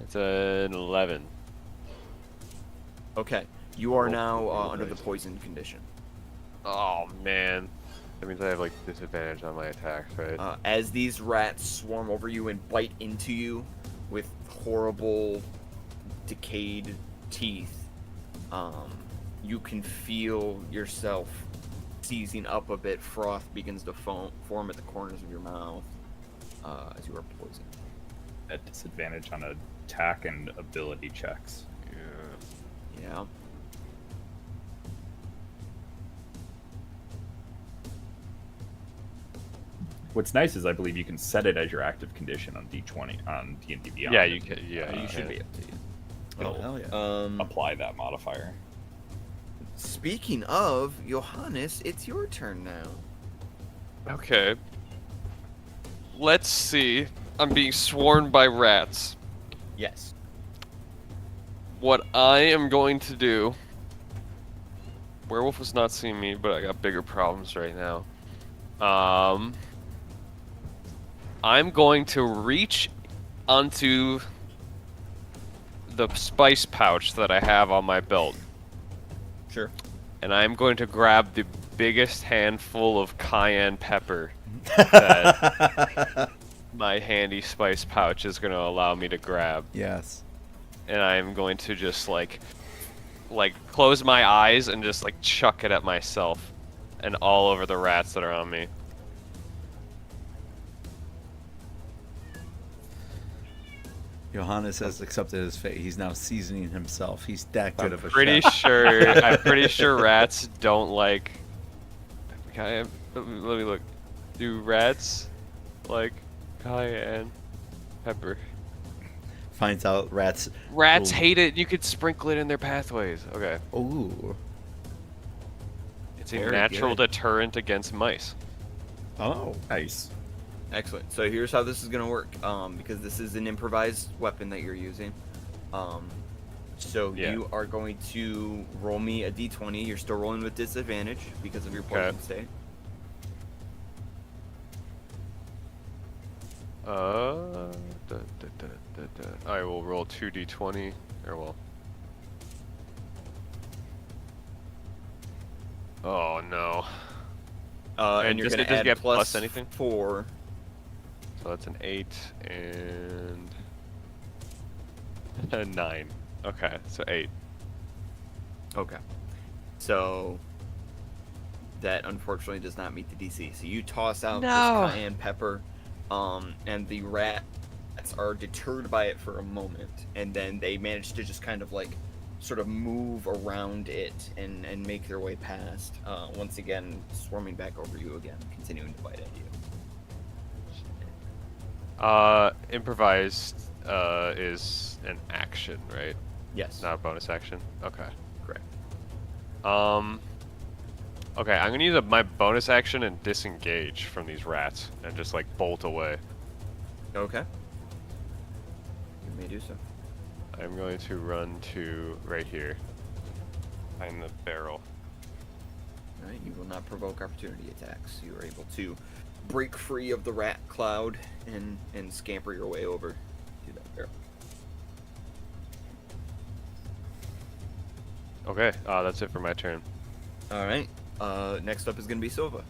it's an 11. Okay, you are Roll- now roll under the dice. poison condition. Oh man. That means I have like disadvantage on my attacks, right? As these rats swarm over you and bite into you with horrible, decayed teeth, you can feel yourself seizing up a bit. Froth begins to form at the corners of your mouth as you are poisoned. At disadvantage on attack and ability checks. Yeah. What's nice is I believe you can set it as your active condition on D20 on D&D Beyond. Yeah, you can. Yeah, You should be able to. It'll hell yeah. apply that modifier. Speaking of, Johannes, it's your turn now. Okay. Let's see. I'm being swarmed by rats. Yes. What I am going to do. Werewolf was not seeing me, but I got bigger problems right now. I'm going to reach onto the spice pouch that I have on my belt, Sure. and I'm going to grab the biggest handful of cayenne pepper that my handy spice pouch is going to allow me to grab. Yes. And I'm going to just like close my eyes and just like chuck it at myself and all over the rats that are on me. Johannes has accepted his fate. He's now seasoning himself. He's that good I'm of a pretty chef. sure. I'm pretty sure rats don't like. Let me look. Do rats like cayenne pepper? finds out rats. Rats will- hate it. You could sprinkle it in their pathways. Okay. Ooh. It's a Very natural good. deterrent against mice. Oh. Nice. Excellent. So here's how this is gonna work. Because this is an improvised weapon that you're using. So Yeah. you are going to roll me a d20. You're still rolling with disadvantage because of your poison state. I will roll 2d20. Or well. Oh no. And And you're does gonna it just add get plus plus anything? 4. So that's an 8 and a 9. Okay, so 8. Okay. So that unfortunately does not meet the DC. So you toss out this No. cayenne pepper, and the rats are deterred by it for a moment, and then they manage to just kind of like sort of move around it and make their way past. Once again, swarming back over you again, continuing to bite at you. Improvised is an action, right? Yes. Not a bonus action. Okay. Correct. Okay, I'm gonna use my bonus action and disengage from these rats and just like bolt away. Okay. You may do so. I'm going to run to right here. Behind the barrel. Alright, you will not provoke opportunity attacks. You are able to break free of the rat cloud and scamper your way over to that barrel. Okay, that's it for my turn. Alright, next up is going to be Silva.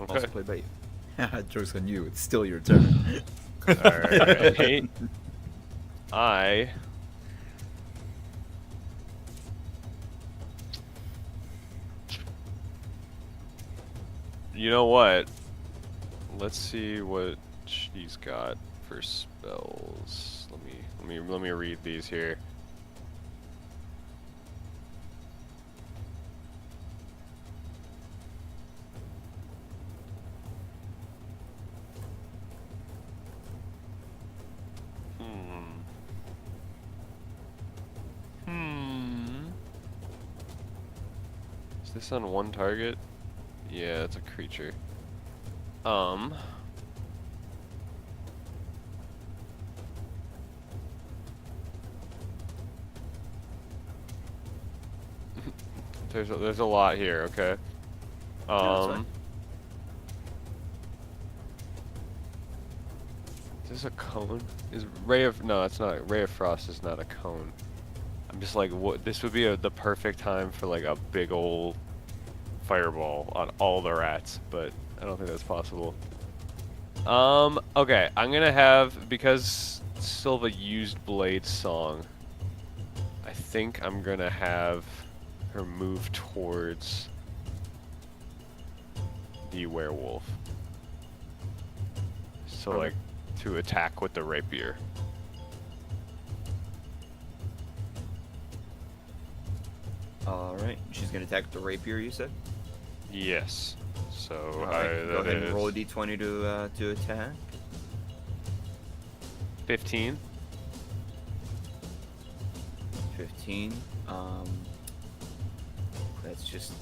Okay. Also played by you. Joke's on you. It's still your turn. Alright. You know what? Let's see what she's got for spells. Let me read these here. Is this on one target? Yeah, it's a creature. There's a lot here, okay? that's fine. Is this a cone? Is Ray of no, it's not. Ray of Frost is not a cone. I'm just like, what? This would be the perfect time for like a big old fireball on all the rats, but I don't think that's possible. Okay, I'm gonna have, because Silva used Blade's song, I think I'm gonna have her move towards the werewolf. So Okay. like to attack with the rapier. Alright, she's going to attack with the rapier, you said? Yes. So Alright, go that ahead and roll a is d20 to attack. 15. 15.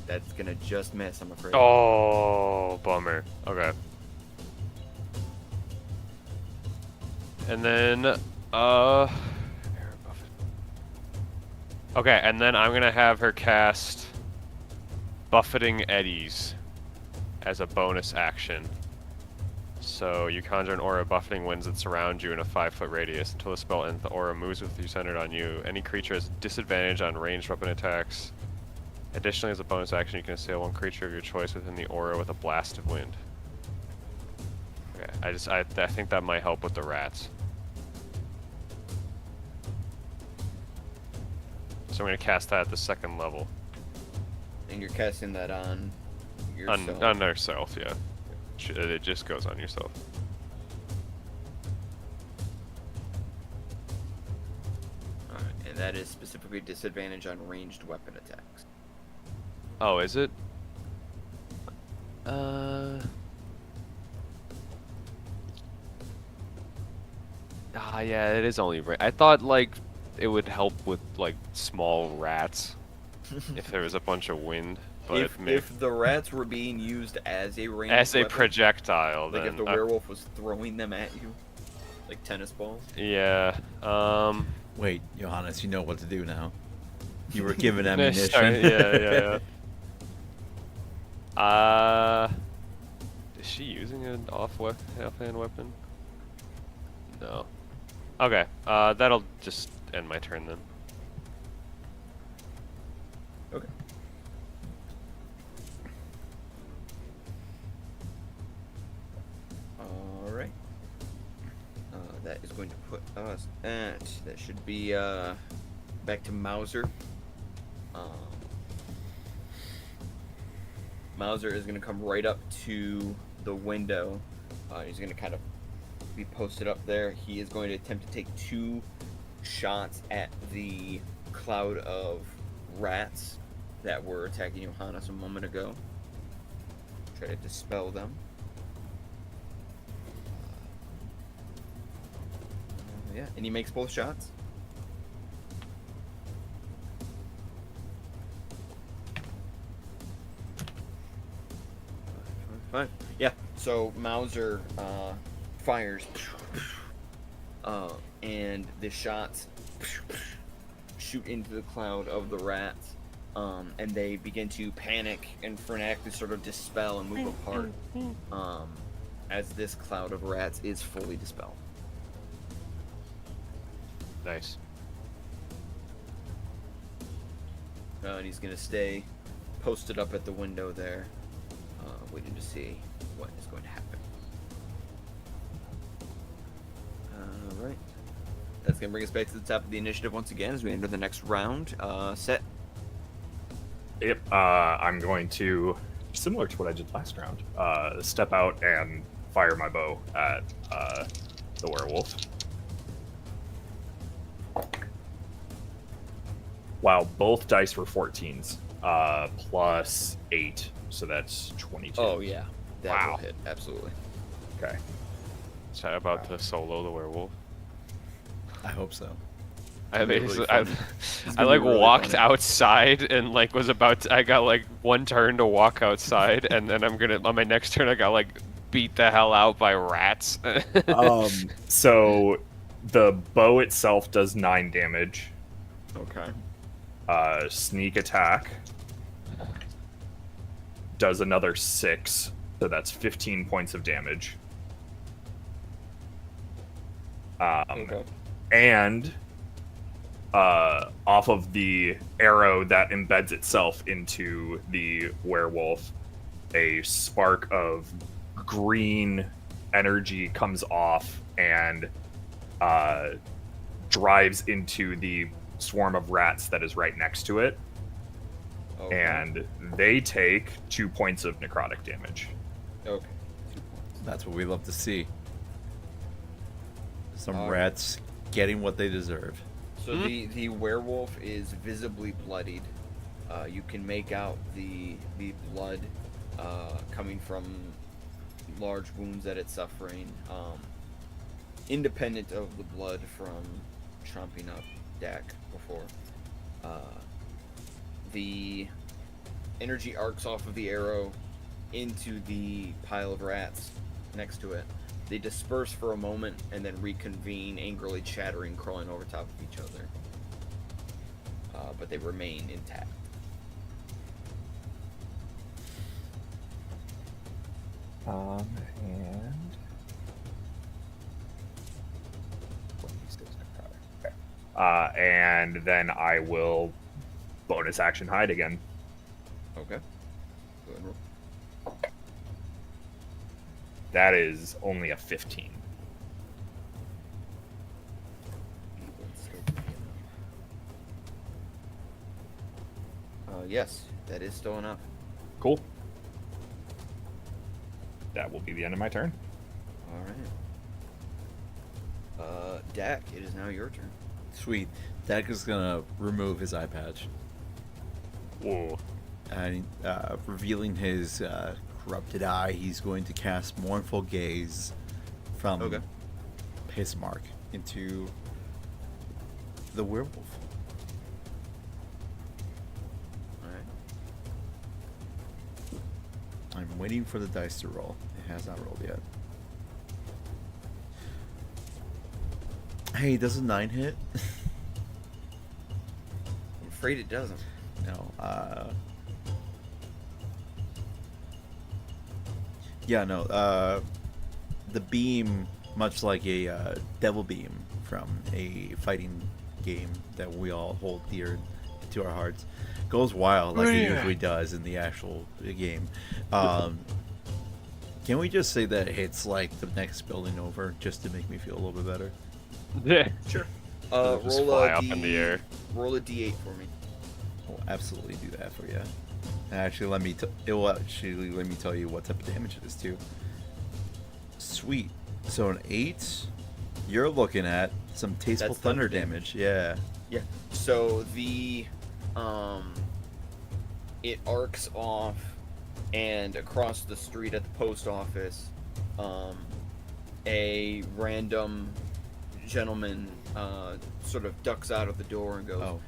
That's gonna just miss, I'm afraid. Oh, bummer. Okay. And then, okay, and then I'm gonna have her cast Buffeting Eddies as a bonus action. So you conjure an aura of buffeting winds that surround you in a 5-foot radius. Until the spell ends, the aura moves with you centered on you. Any creature has disadvantage on ranged weapon attacks. Additionally, as a bonus action, you can assail one creature of your choice within the aura with a blast of wind. Okay, I think that might help with the rats. So I'm gonna cast that at the 2nd level. And you're casting that on yourself. On ourself, yeah. It just goes on yourself. Alright, and that is specifically disadvantage on ranged weapon attacks. Oh, is it? Yeah, it is only. I thought like it would help with like small rats if there was a bunch of wind. But If the rats were being used as a ranged as a weapon, projectile, like then if the werewolf was throwing them at you, like tennis balls. yeah. Wait, Johannes, you know what to do now. You were given Sorry, ammunition. yeah. Is she using an offhand weapon? No. Okay. That'll just end my turn then. Okay. All right. That is going to put us at. That should be back to Mauser. Mauser is going to come right up to the window. He's going to kind of be posted up there. He is going to attempt to take 2 shots at the cloud of rats that were attacking Johannes a moment ago. Try to dispel them. Yeah, and he makes both shots. Fine. Yeah, so Mauser fires, and the shots shoot into the cloud of the rats, and they begin to panic and frenetically sort of dispel and move apart, as this cloud of rats is fully dispelled. Nice. And he's going to stay posted up at the window there, waiting to see what is going to happen. Alright. That's going to bring us back to the top of the initiative once again as we enter the next round. Set. Yep. I'm going to, similar to what I did last round, step out and fire my bow at the werewolf. Wow, both dice were 14s, plus 8, so that's 22. Oh, yeah. That Wow. will hit, absolutely. Okay. Is that about to solo the werewolf? I hope so. I be basically, really I, funny. I like really walked funny. outside and like was about to, I got like 1 turn to walk outside and then I'm gonna on my next turn I got like beat the hell out by rats. So the bow itself does 9 damage. Okay. Sneak attack does another 6, so that's 15 points of damage. Okay. And off of the arrow that embeds itself into the werewolf, a spark of green energy comes off and drives into the swarm of rats that is right next to it, Okay. and they take 2 points of necrotic damage. Okay. 2 points. That's what we love to see. Some Alright. rats getting what they deserve. So the werewolf is visibly bloodied. You can make out the blood coming from large wounds that it's suffering, independent of the blood from chomping up Dak before. The energy arcs off of the arrow into the pile of rats next to it. They disperse for a moment and then reconvene, angrily chattering, crawling over top of each other. But they remain intact. And then I will bonus action hide again. Okay. Go ahead and roll. That is only a 15. Yes, that is still enough. Cool. That will be the end of my turn. All right. Dak, it is now your turn. Sweet. Dak is gonna remove his eye patch Whoa. and revealing his corrupted eye, he's going to cast Mournful Gaze from Okay. his mark. into the werewolf. All right. I'm waiting for the dice to roll. It has not rolled yet. Hey, does a 9 hit? I'm afraid it doesn't. No. Yeah, no. The beam, much like a devil beam from a fighting game that we all hold dear to our hearts, goes wild like it usually does in the actual game. Can we just say that it hits like the next building over, just to make me feel a little bit better? Yeah. Sure. Just Roll fly a up in the air. Roll a d8 for me. I'll absolutely do that for you. And actually, let me tell you what type of damage it is too. Sweet. So an 8, you're looking at some tasteful That's thunder thunder damage. Yeah. Yeah. So the it arcs off, and across the street at the post office, a random gentleman sort of ducks out of the door and goes, Oh.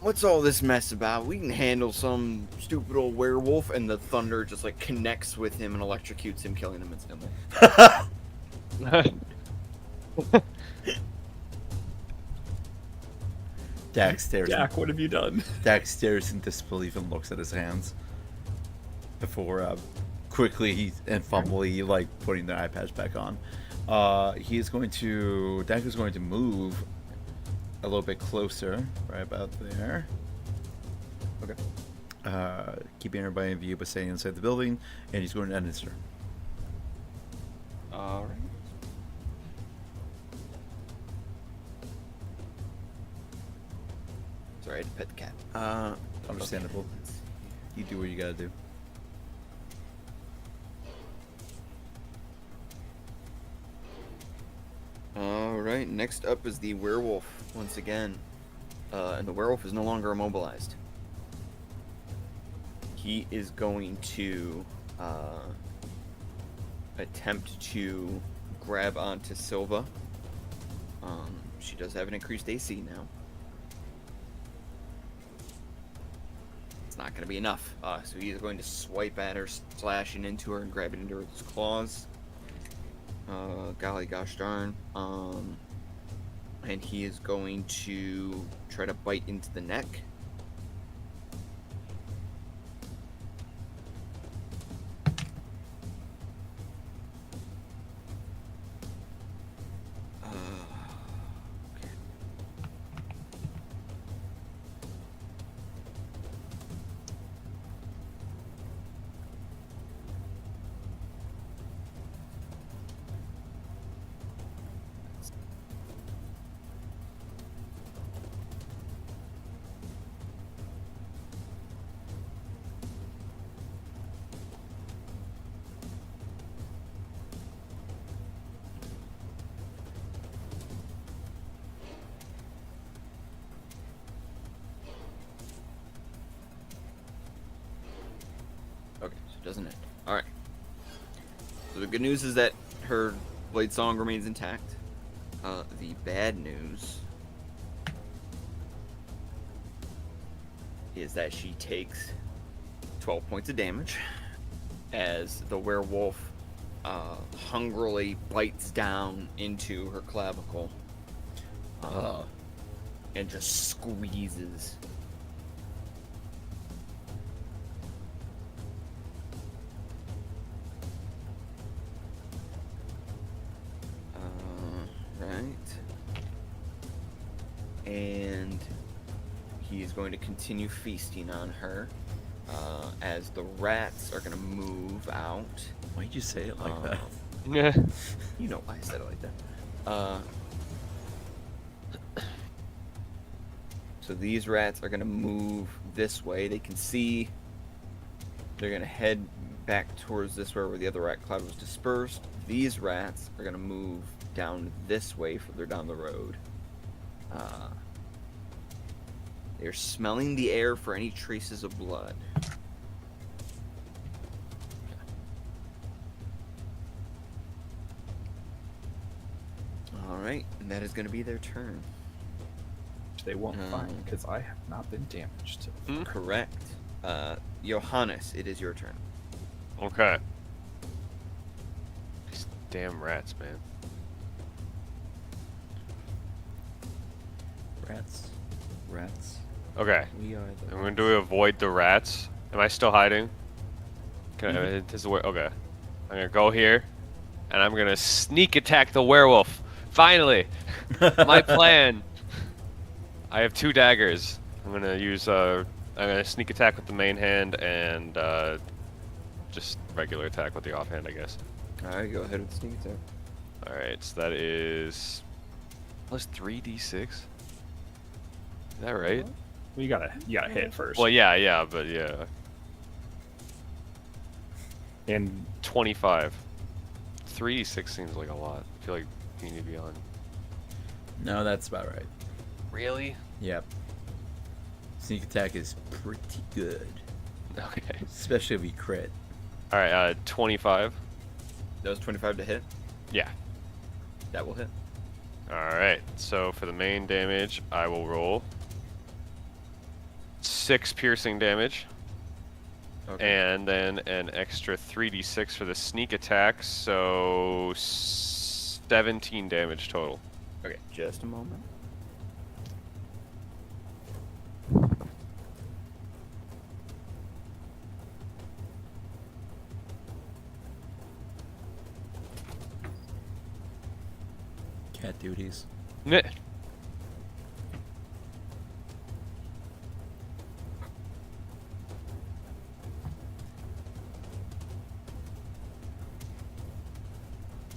"What's all this mess about? We can handle some stupid old werewolf." And the thunder just like connects with him and electrocutes him, killing him instantly. Dax stares. Jack, what have you done? Dax stares in disbelief and looks at his hands before quickly and fumbly like putting the eye patch back on. He is going to. Dax is going to move a little bit closer, right about there. Okay. Keeping everybody in view but staying inside the building, and he's going to end his turn. All right. Sorry, I had to pet the cat. Understandable. Okay. Let's see. You do what you gotta do. Alright, next up is the werewolf once again. And the werewolf is no longer immobilized. He is going to attempt to grab onto Silva. She does have an increased AC now. It's not going to be enough. So he is going to swipe at her, slashing into her and grabbing into her with his claws. Golly gosh darn. And he is going to try to bite into the neck. Okay. Okay, so it doesn't end. Alright. So the good news is that her blade song remains intact. The bad news is that she takes 12 points of damage as the werewolf hungrily bites down into her clavicle and just squeezes. And he is going to continue feasting on her as the rats are going to move out. Why'd you say it like that? Yeah. You know why I said it like that. So these rats are going to move this way. They can see. They're going to head back towards this way where the other rat cloud was dispersed. These rats are going to move down this way further down the road. They're smelling the air for any traces of blood. All right, and that is going to be their turn. They won't find because I have not been damaged. Correct. Johannes, it is your turn. Okay. These damn rats, man. Rats. Okay. We are the. I'm going to avoid the rats. Am I still hiding? Can I, this is where, okay. I'm going to go here, and I'm going to sneak attack the werewolf. Finally! My plan! I have 2 daggers. I'm going to use, I'm going to sneak attack with the main hand and just regular attack with the offhand, I guess. Alright, go ahead with the sneak attack. Alright, so that is plus 3d6. Is that right? Well, you gotta hit first. Well, yeah, but yeah. And 25. 3d6 seems like a lot. I feel like you need to be on. No, that's about right. Really? Yep. Sneak attack is pretty good, Okay. especially if you crit. Alright, 25. That was 25 to hit. Yeah. That will hit. Alright, so for the main damage, I will roll 6 piercing damage. Okay. And then an extra 3d6 for the sneak attack, so 17 damage total. Okay, just a moment. Cat duties. Meh.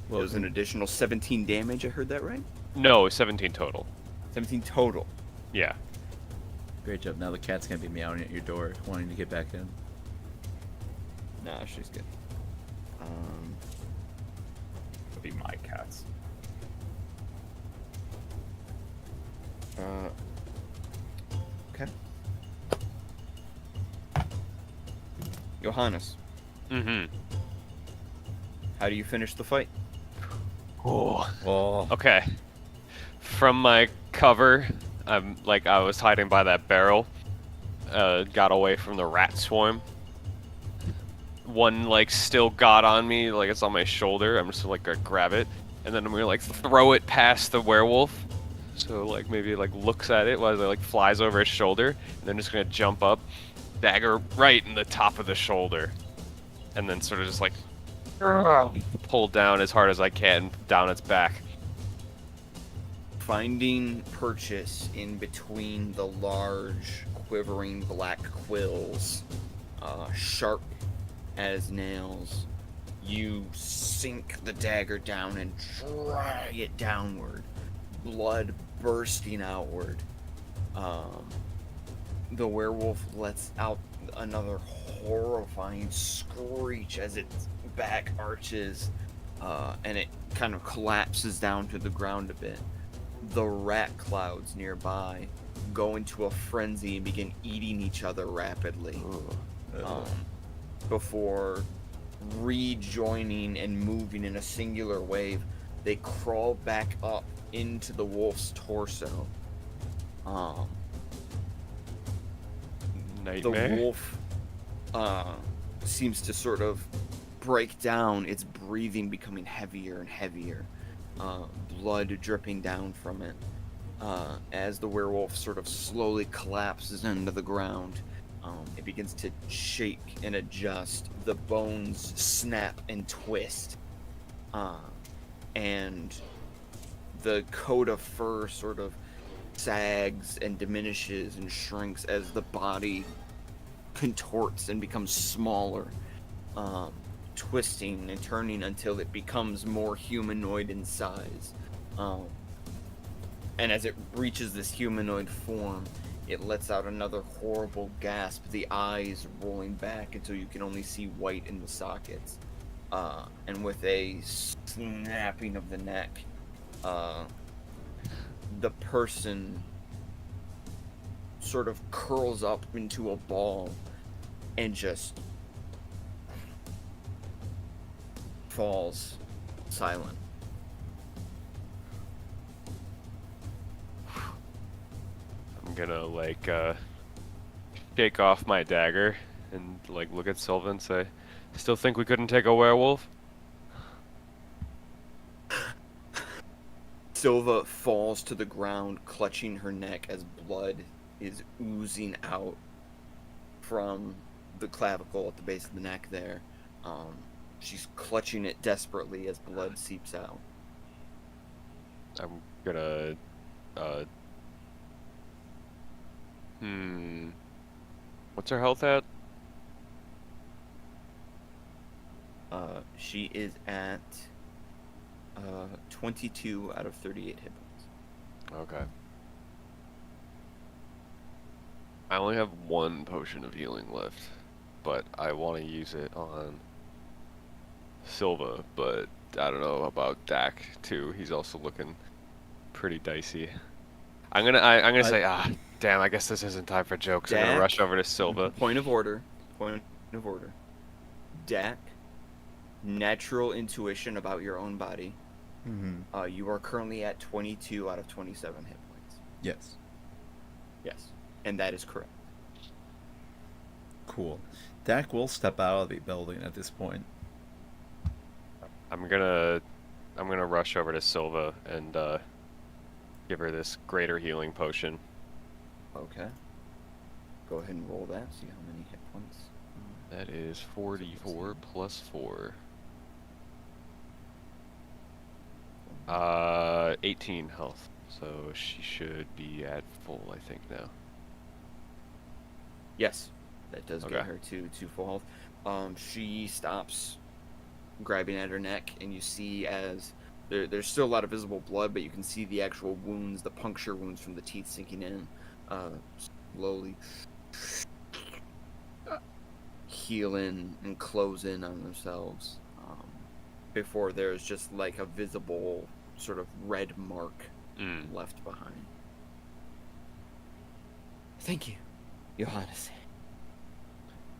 It was an additional 17 damage, I heard that right? No, 17 total. 17 total. Yeah. Great job. Now the cat's gonna be meowing at your door, wanting to get back in. Nah, she's good. it'll be my cats. Okay. Johannes, Mm-hmm. how do you finish the fight? Oh. Oh. Okay. From my cover, I was hiding by that barrel. Got away from the rat swarm. One still got on me, it's on my shoulder. I'm just gonna grab it, and then I'm gonna throw it past the werewolf. So maybe looks at it while it flies over his shoulder, and then just gonna jump up, dagger right in the top of the shoulder, and then sort of just pull down as hard as I can down its back. Finding purchase in between the large, quivering black quills, sharp as nails, you sink the dagger down and drag it downward, blood bursting outward. The werewolf lets out another horrifying screech as its back arches, and it kind of collapses down to the ground a bit. The rat clouds nearby go into a frenzy and begin eating each other rapidly, before rejoining and moving in a singular wave. They crawl back up into the wolf's torso. The Nightmare. wolf seems to sort of break down, its breathing becoming heavier and heavier, blood dripping down from it. As the werewolf sort of slowly collapses into the ground, it begins to shake and adjust. The bones snap and twist, and the coat of fur sort of sags and diminishes and shrinks as the body contorts and becomes smaller, twisting and turning until it becomes more humanoid in size. And as it reaches this humanoid form, it lets out another horrible gasp, the eyes rolling back until you can only see white in the sockets. And with a snapping of the neck, the person sort of curls up into a ball and just falls silent. I'm gonna like shake off my dagger and like look at Silva and say, "Still think we couldn't take a werewolf?" Silva falls to the ground, clutching her neck as blood is oozing out from the clavicle at the base of the neck there. She's clutching it desperately as blood seeps out. I'm gonna what's her health at? She is at 22 out of 38 hit points. Okay. I only have one potion of healing left, but I want to use it on Silva, but I don't know about Dak too. He's also looking pretty dicey. I'm gonna say, damn, I guess this isn't time for jokes. I'm gonna Dak? rush over to Silva. Point of order. Dak, natural intuition about your own body. Mm-hmm. You are currently at 22 out of 27 hit points. Yes. Yes, and that is correct. Cool. Dak will step out of the building at this point. I'm gonna rush over to Silva and give her this greater healing potion. Okay. Go ahead and roll that. See how many hit points. That is 44 plus 4. 18 health. So she should be at full, I think, now. Yes, that does Okay. get her to full health. She stops grabbing at her neck, and you see as there's still a lot of visible blood, but you can see the actual wounds, the puncture wounds from the teeth sinking in, slowly healing and close in on themselves. Before there's just like a visible sort of red mark left behind. Thank you, Johannes.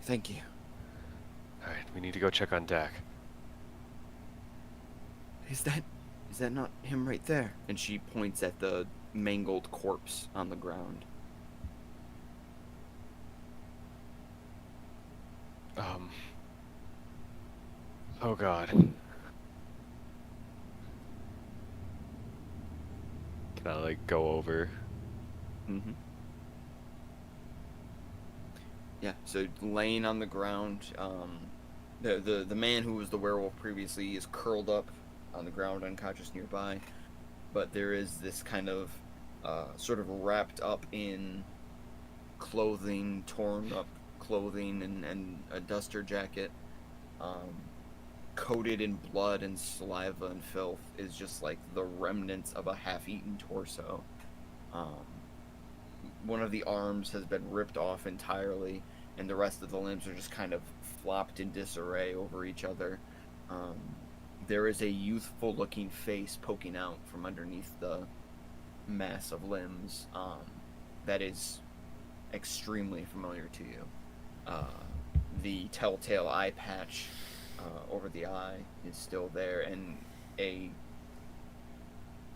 Thank you. Alright, we need to go check on Dak. Is that not him right there? And she points at the mangled corpse on the ground. Oh god. Can I like go over? Mm-hmm. Yeah, so laying on the ground, the man who was the werewolf previously is curled up on the ground, unconscious nearby. But there is this kind of sort of wrapped up in clothing, torn up clothing and a duster jacket, coated in blood and saliva and filth, is just like the remnants of a half-eaten torso. One of the arms has been ripped off entirely, and the rest of the limbs are just kind of flopped in disarray over each other. There is a youthful-looking face poking out from underneath the mass of limbs that is extremely familiar to you. The telltale eye patch over the eye is still there, and a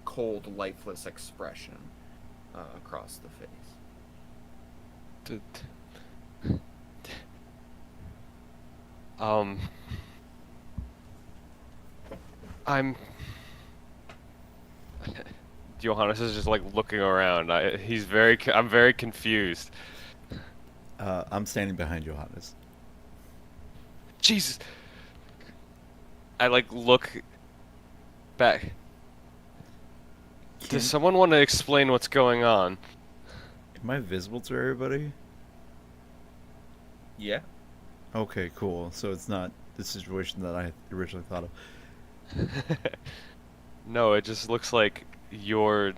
cold, lifeless expression across the face. Johannes is just like looking around. I'm very confused. I'm standing behind Johannes. Jesus. I like look back. Does someone want to explain what's going on? Am I visible to everybody? Yeah. Okay, cool. So it's not the situation that I originally thought of. No, it just looks like you're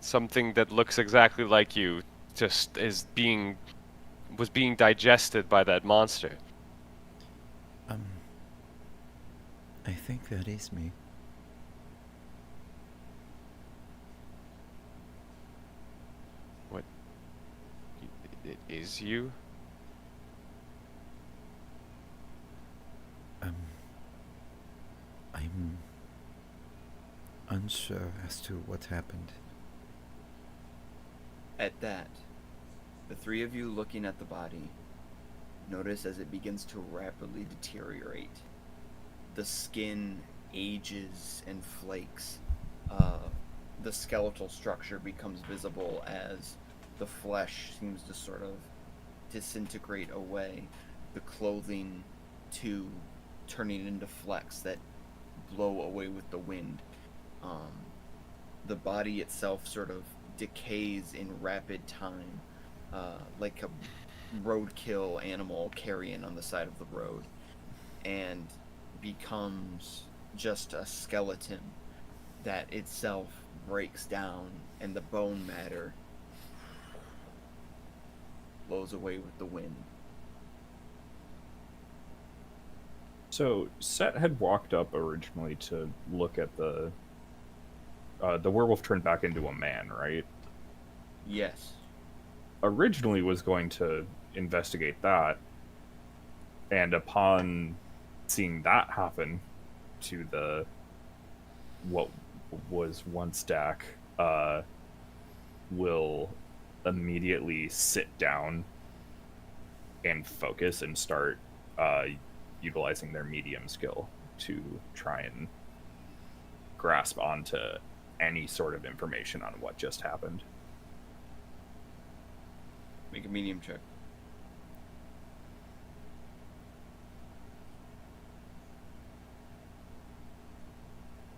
something that looks exactly like you just was being digested by that monster. I think that is me. What? It is you? I'm unsure as to what happened. At that, the three of you looking at the body notice as it begins to rapidly deteriorate. The skin ages and flakes. The skeletal structure becomes visible as the flesh seems to sort of disintegrate away. The clothing, too, turning into flecks that blow away with the wind. The body itself sort of decays in rapid time, like a roadkill animal carrion on the side of the road, and becomes just a skeleton that itself breaks down, and the bone matter blows away with the wind. So Set had walked up originally to look at the werewolf turned back into a man, right? Yes. Originally was going to investigate that, and upon seeing that happen to the what was once Dak, will immediately sit down and focus and start utilizing their medium skill to try and grasp onto any sort of information on what just happened. Make a medium check.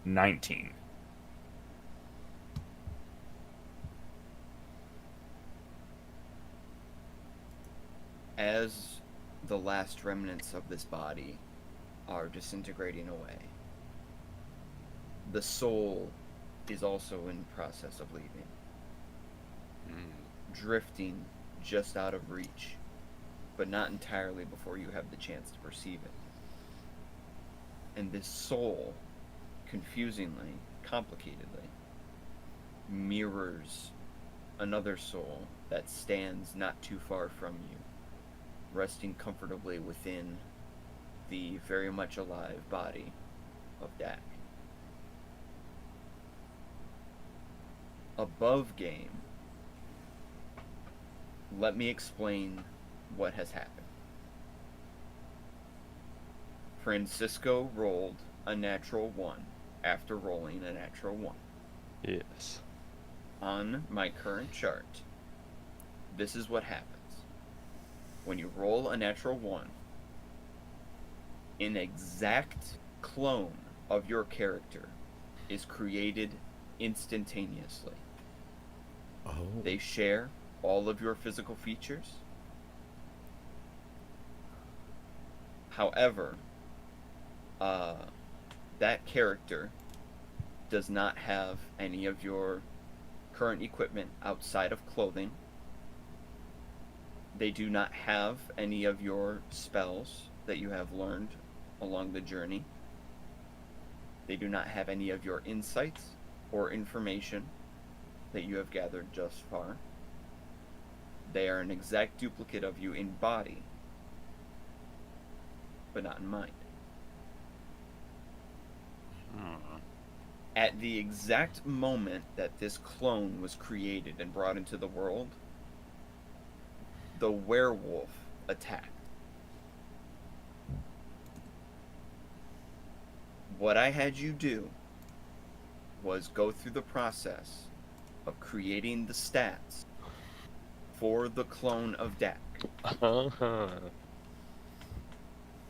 $19. As the last remnants of this body are disintegrating away, the soul is also in the process of leaving, drifting just out of reach, but not entirely before you have the chance to perceive it. And this soul, confusingly, complicatedly, mirrors another soul that stands not too far from you, resting comfortably within the very much alive body of Dak. Above game, let me explain what has happened. Francisco rolled a natural 1 after rolling a natural 1. Yes. On my current chart, this is what happens. When you roll a natural 1, an exact clone of your character is created instantaneously. Oh. They share all of your physical features. However, that character does not have any of your current equipment outside of clothing. They do not have any of your spells that you have learned along the journey. They do not have any of your insights or information that you have gathered thus far. They are an exact duplicate of you in body, but not in mind. At the exact moment that this clone was created and brought into the world, the werewolf attacked. What I had you do was go through the process of creating the stats for the clone of Dak.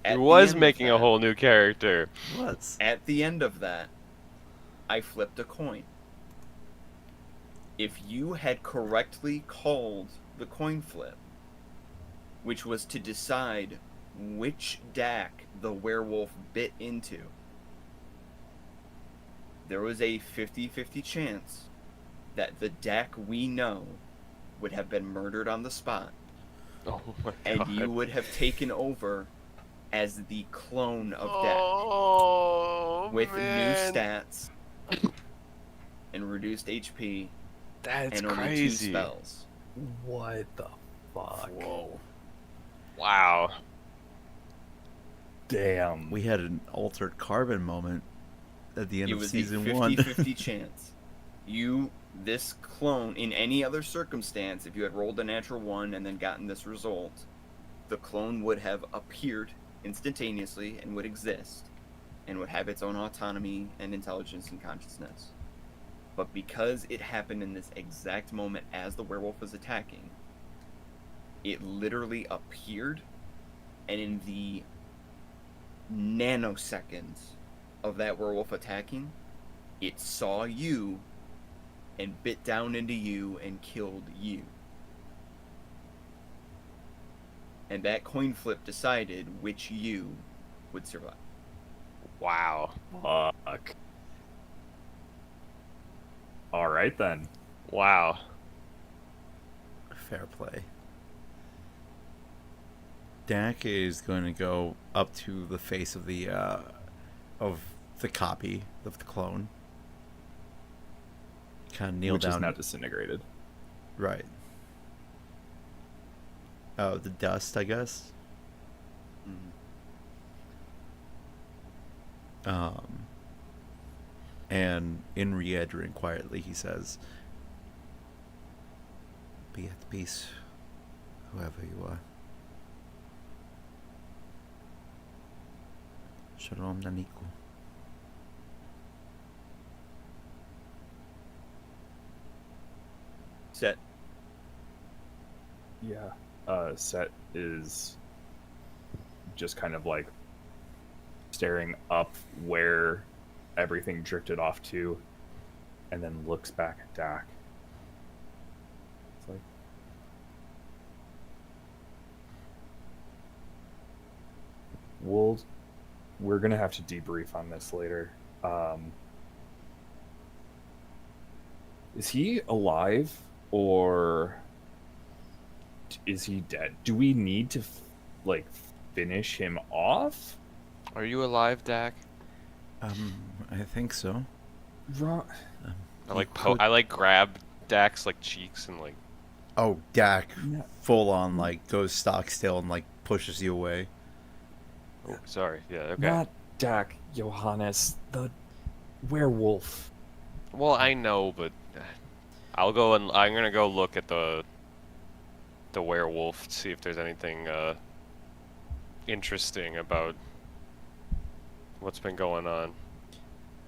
It was making a whole new character. What? At the end of that, I flipped a coin. If you had correctly called the coin flip, which was to decide which Dak the werewolf bit into, there was a 50-50 chance that the Dak we know would have been murdered on the spot, Oh my and god. you would have taken over as the clone of Dak Oh, with man. new stats and reduced HP That's and only crazy. 2 spells. What the fuck? Whoa. Wow. Damn. We had an altered carbon moment at the end It of was season a 1. 50-50 chance. You this clone, in any other circumstance, if you had rolled a natural 1 and then gotten this result, the clone would have appeared instantaneously and would exist and would have its own autonomy and intelligence and consciousness. But because it happened in this exact moment as the werewolf was attacking, it literally appeared, and in the nanoseconds of that werewolf attacking, it saw you and bit down into you and killed you. And that coin flip decided which you would survive. Wow. Fuck. All right then. Wow. Fair play. Dak is going to go up to the face of the copy of the clone. Kind of kneel Which down. is now disintegrated. Right. Oh, the dust, I guess. And in re-entering quietly, he says, "Be at peace, whoever you are. Shalom Naniku." Set. Yeah. Set is just kind of like staring up where everything drifted off to, and then looks back at Dak. It's like, we're gonna have to debrief on this later. Is he alive or is he dead? Do we need to like finish him off? Are you alive, Dak? I think so. I like grab Dak's like cheeks and like. Oh, Dak, Yeah. full on, like, goes stock still and, like, pushes you away. Oh, sorry. Yeah. Okay. Not Dak, Johannes, the werewolf. Well, I know, but I'm gonna go look at the werewolf, see if there's anything interesting about what's been going on.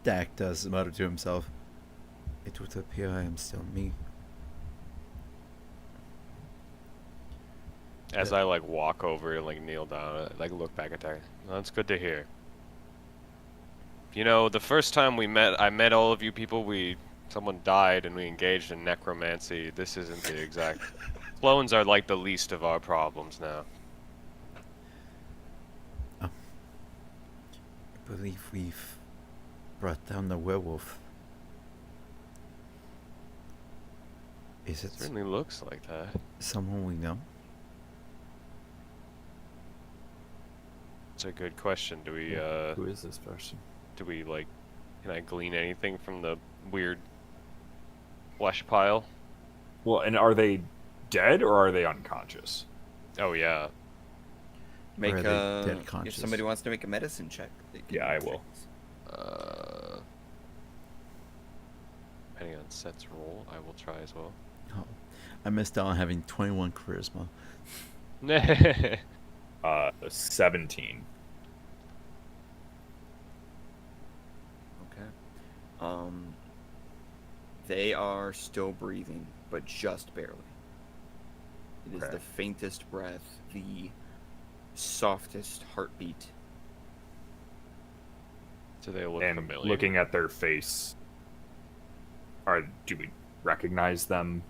Dak does mutter to himself, "It would appear I am still me." As I like walk over and like kneel down, like look back at Dak. Well, that's good to hear. You know, the first time I met all of you people. Someone died and we engaged in necromancy. This isn't the exact. Clones are like the least of our problems now. I believe we've brought down the werewolf. Is it It certainly looks like that. someone we know? It's a good question. Do we Who is this person? like, can I glean anything from the weird flesh pile? Well, and are they dead or are they unconscious? Oh yeah. Make Or are they dead if conscious? somebody wants to make a medicine check. They can Yeah, I check will. this. Depending on Seth's roll, I will try as well. Oh, I missed out on having 21 charisma. 17. Okay. They are still breathing, but just barely. It is Okay. the faintest breath, the softest heartbeat. Do they look And familiar? looking at their face, do we recognize them?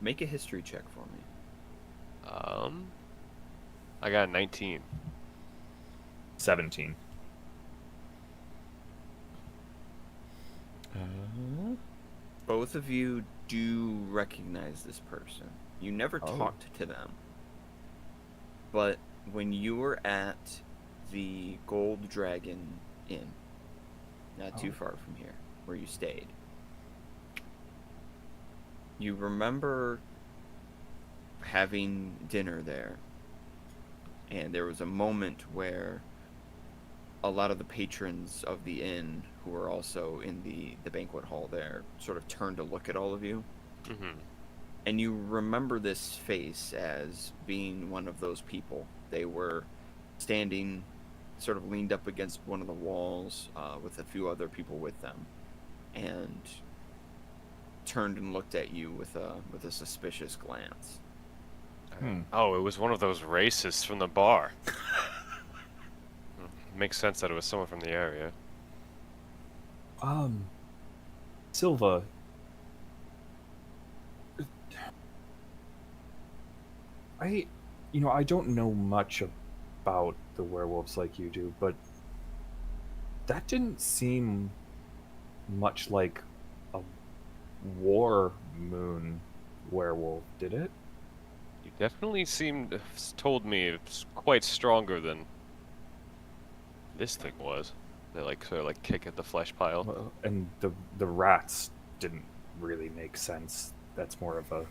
Make a history check for me. I got a 19. 17. Both of you do recognize this person. You never Oh. talked to them. But when you were at the Gold Dragon Inn, not too Oh. far from here, where you stayed, you remember having dinner there, and there was a moment where a lot of the patrons of the inn who are also in the banquet hall there sort of turn to look at all of you. Mm-hmm. And you remember this face as being one of those people. They were standing sort of leaned up against one of the walls with a few other people with them, and turned and looked at you with a suspicious glance. Oh, it was one of those racists from the bar. Makes sense that it was someone from the area. Silva. I don't know much about the werewolves like you do, but that didn't seem much like a war moon werewolf, did it? You definitely told me it's quite stronger than this thing was. They sort of kick at the flesh pile. Well, and the rats didn't really make sense. That's more of a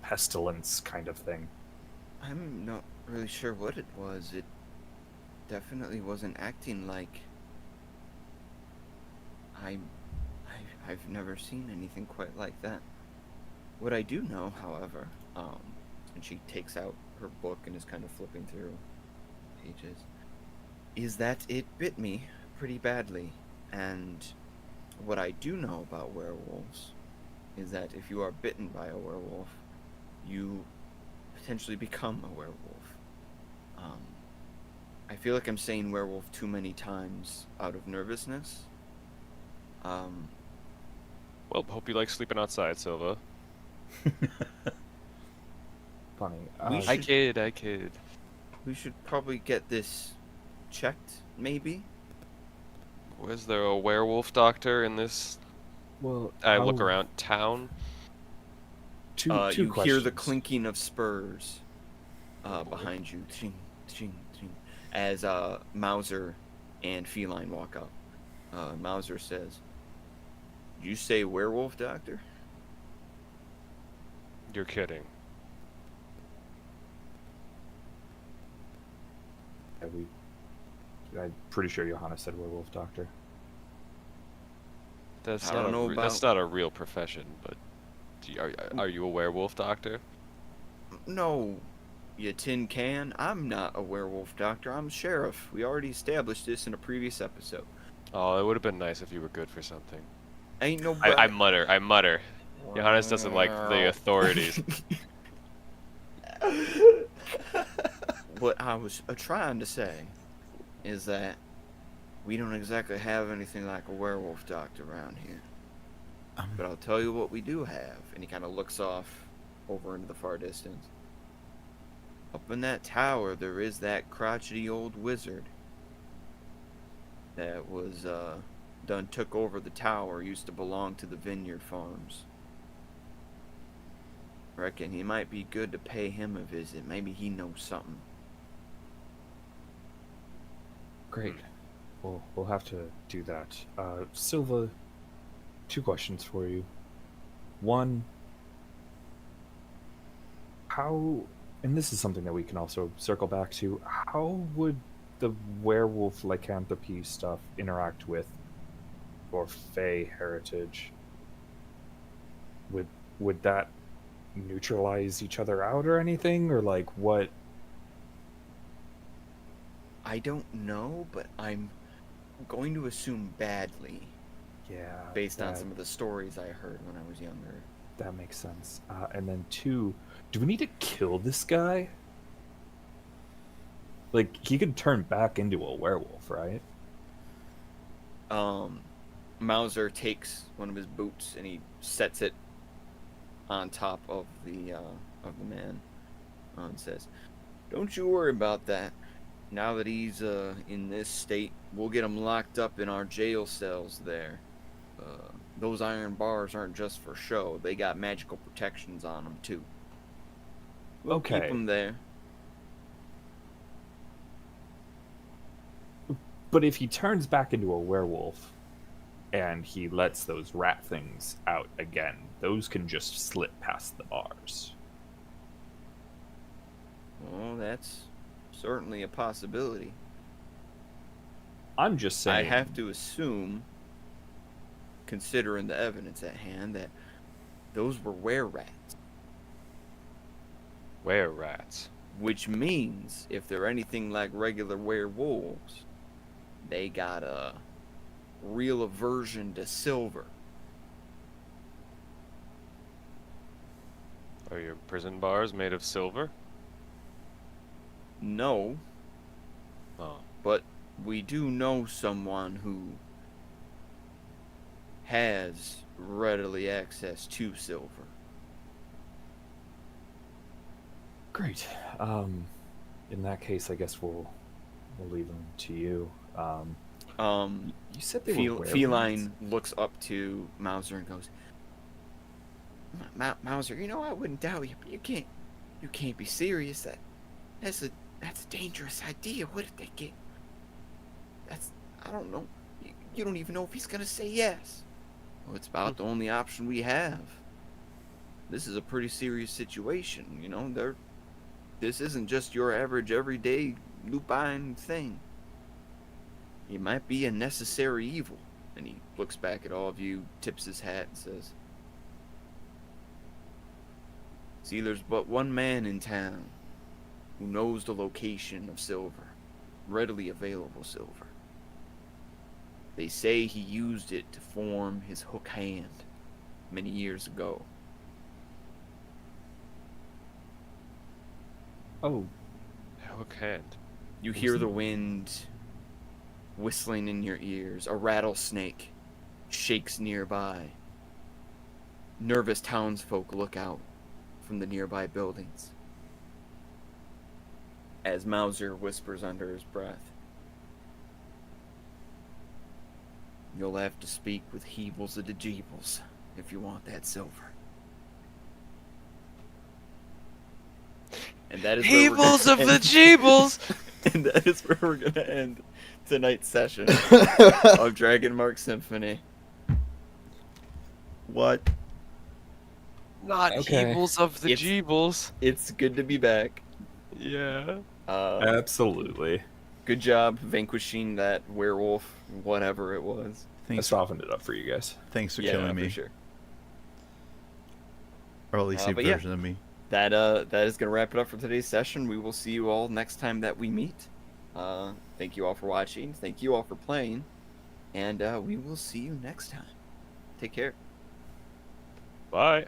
pestilence kind of thing. I'm not really sure what it was. It definitely wasn't acting like... I've never seen anything quite like that. What I do know, however, and she takes out her book and is kind of flipping through pages, is that it bit me pretty badly. And what I do know about werewolves is that if you are bitten by a werewolf, you potentially become a werewolf. I feel like I'm saying werewolf too many times out of nervousness. Well, hope you like sleeping outside, Silva. Funny. I kid. We should probably get this checked, maybe? Was there a werewolf doctor in this? Well, I look around town. Two You questions. hear the clinking of spurs behind you, ching, ching, ching, as Mauser and Feline walk up. Mauser says, "Did you say werewolf doctor?" You're kidding. I'm pretty sure Johanna said werewolf doctor. That's I not don't know that's about- not a real profession, but are you a werewolf doctor? No, you tin can. I'm not a werewolf doctor. I'm sheriff. We already established this in a previous episode. Oh, it would have been nice if you were good for something. Ain't no. I mutter. Johannes doesn't like the authorities. What I was trying to say is that we don't exactly have anything like a werewolf doctor around here. But I'll tell you what we do have. And he kind of looks off over into the far distance. Up in that tower, there is that crotchety old wizard that was done took over the tower. Used to belong to the vineyard farms. Reckon he might be good to pay him a visit. Maybe he knows something. Great. We'll have to do that. Silva, 2 questions for you. One, how, and this is something that we can also circle back to, how would the werewolf lycanthropy stuff interact with or Fey heritage? Would that neutralize each other out or anything? Or what? I don't know, but I'm going to assume badly. Yeah. Based on some of the stories I heard when I was younger. That makes sense. And then 2, do we need to kill this guy? He could turn back into a werewolf, right? Mauser takes one of his boots and he sets it on top of the man and says, "Don't you worry about that. Now that he's in this state, we'll get him locked up in our jail cells there. Those iron bars aren't just for show. They got magical protections on them, too. We'll keep Okay. him there." But if he turns back into a werewolf and he lets those rat things out again, those can just slip past the bars. Well, that's certainly a possibility. I'm just saying. I have to assume, considering the evidence at hand, that those were were-rats. Were-rats. Which means, if they're anything like regular werewolves, they got a real aversion to silver. Are your prison bars made of silver? No, Oh. but we do know someone who has readily access to silver. Great. In that case, I guess we'll leave them to you. You said they were werewolves? Feline looks up to Mauser and goes, Mauser, I wouldn't doubt you, but you can't be serious. That's a dangerous idea. What if they get? I don't know. You don't even know if he's gonna say yes. Well, it's about the only option we have. This is a pretty serious situation. This isn't just your average everyday lupine thing. It might be a necessary evil. And he looks back at all of you, tips his hat, and says, see, there's but one man in town who knows the location of silver, readily available silver. They say he used it to form his hook hand many years ago. Oh, Hook hand. You hear the wind whistling in your ears. A rattlesnake shakes nearby. Nervous townsfolk look out from the nearby buildings. As Mauser whispers under his breath, you'll have to speak with Heebles of the Jeebles if you want that silver. And that is Heebles of the Jeebles! And that is where we're gonna end tonight's session of Dragonmark Symphony. What? Not Okay. Heebles of the It's- Jeebles. It's good to be back. Yeah. absolutely. Good job vanquishing that werewolf, whatever it was. I Thanks, softened it up for you guys. thanks for Yeah, killing for me, sure. or at least a but yeah. version of me. That is gonna wrap it up for today's session. We will see you all next time that we meet. Thank you all for watching. Thank you all for playing, and we will see you next time. Take care. Bye.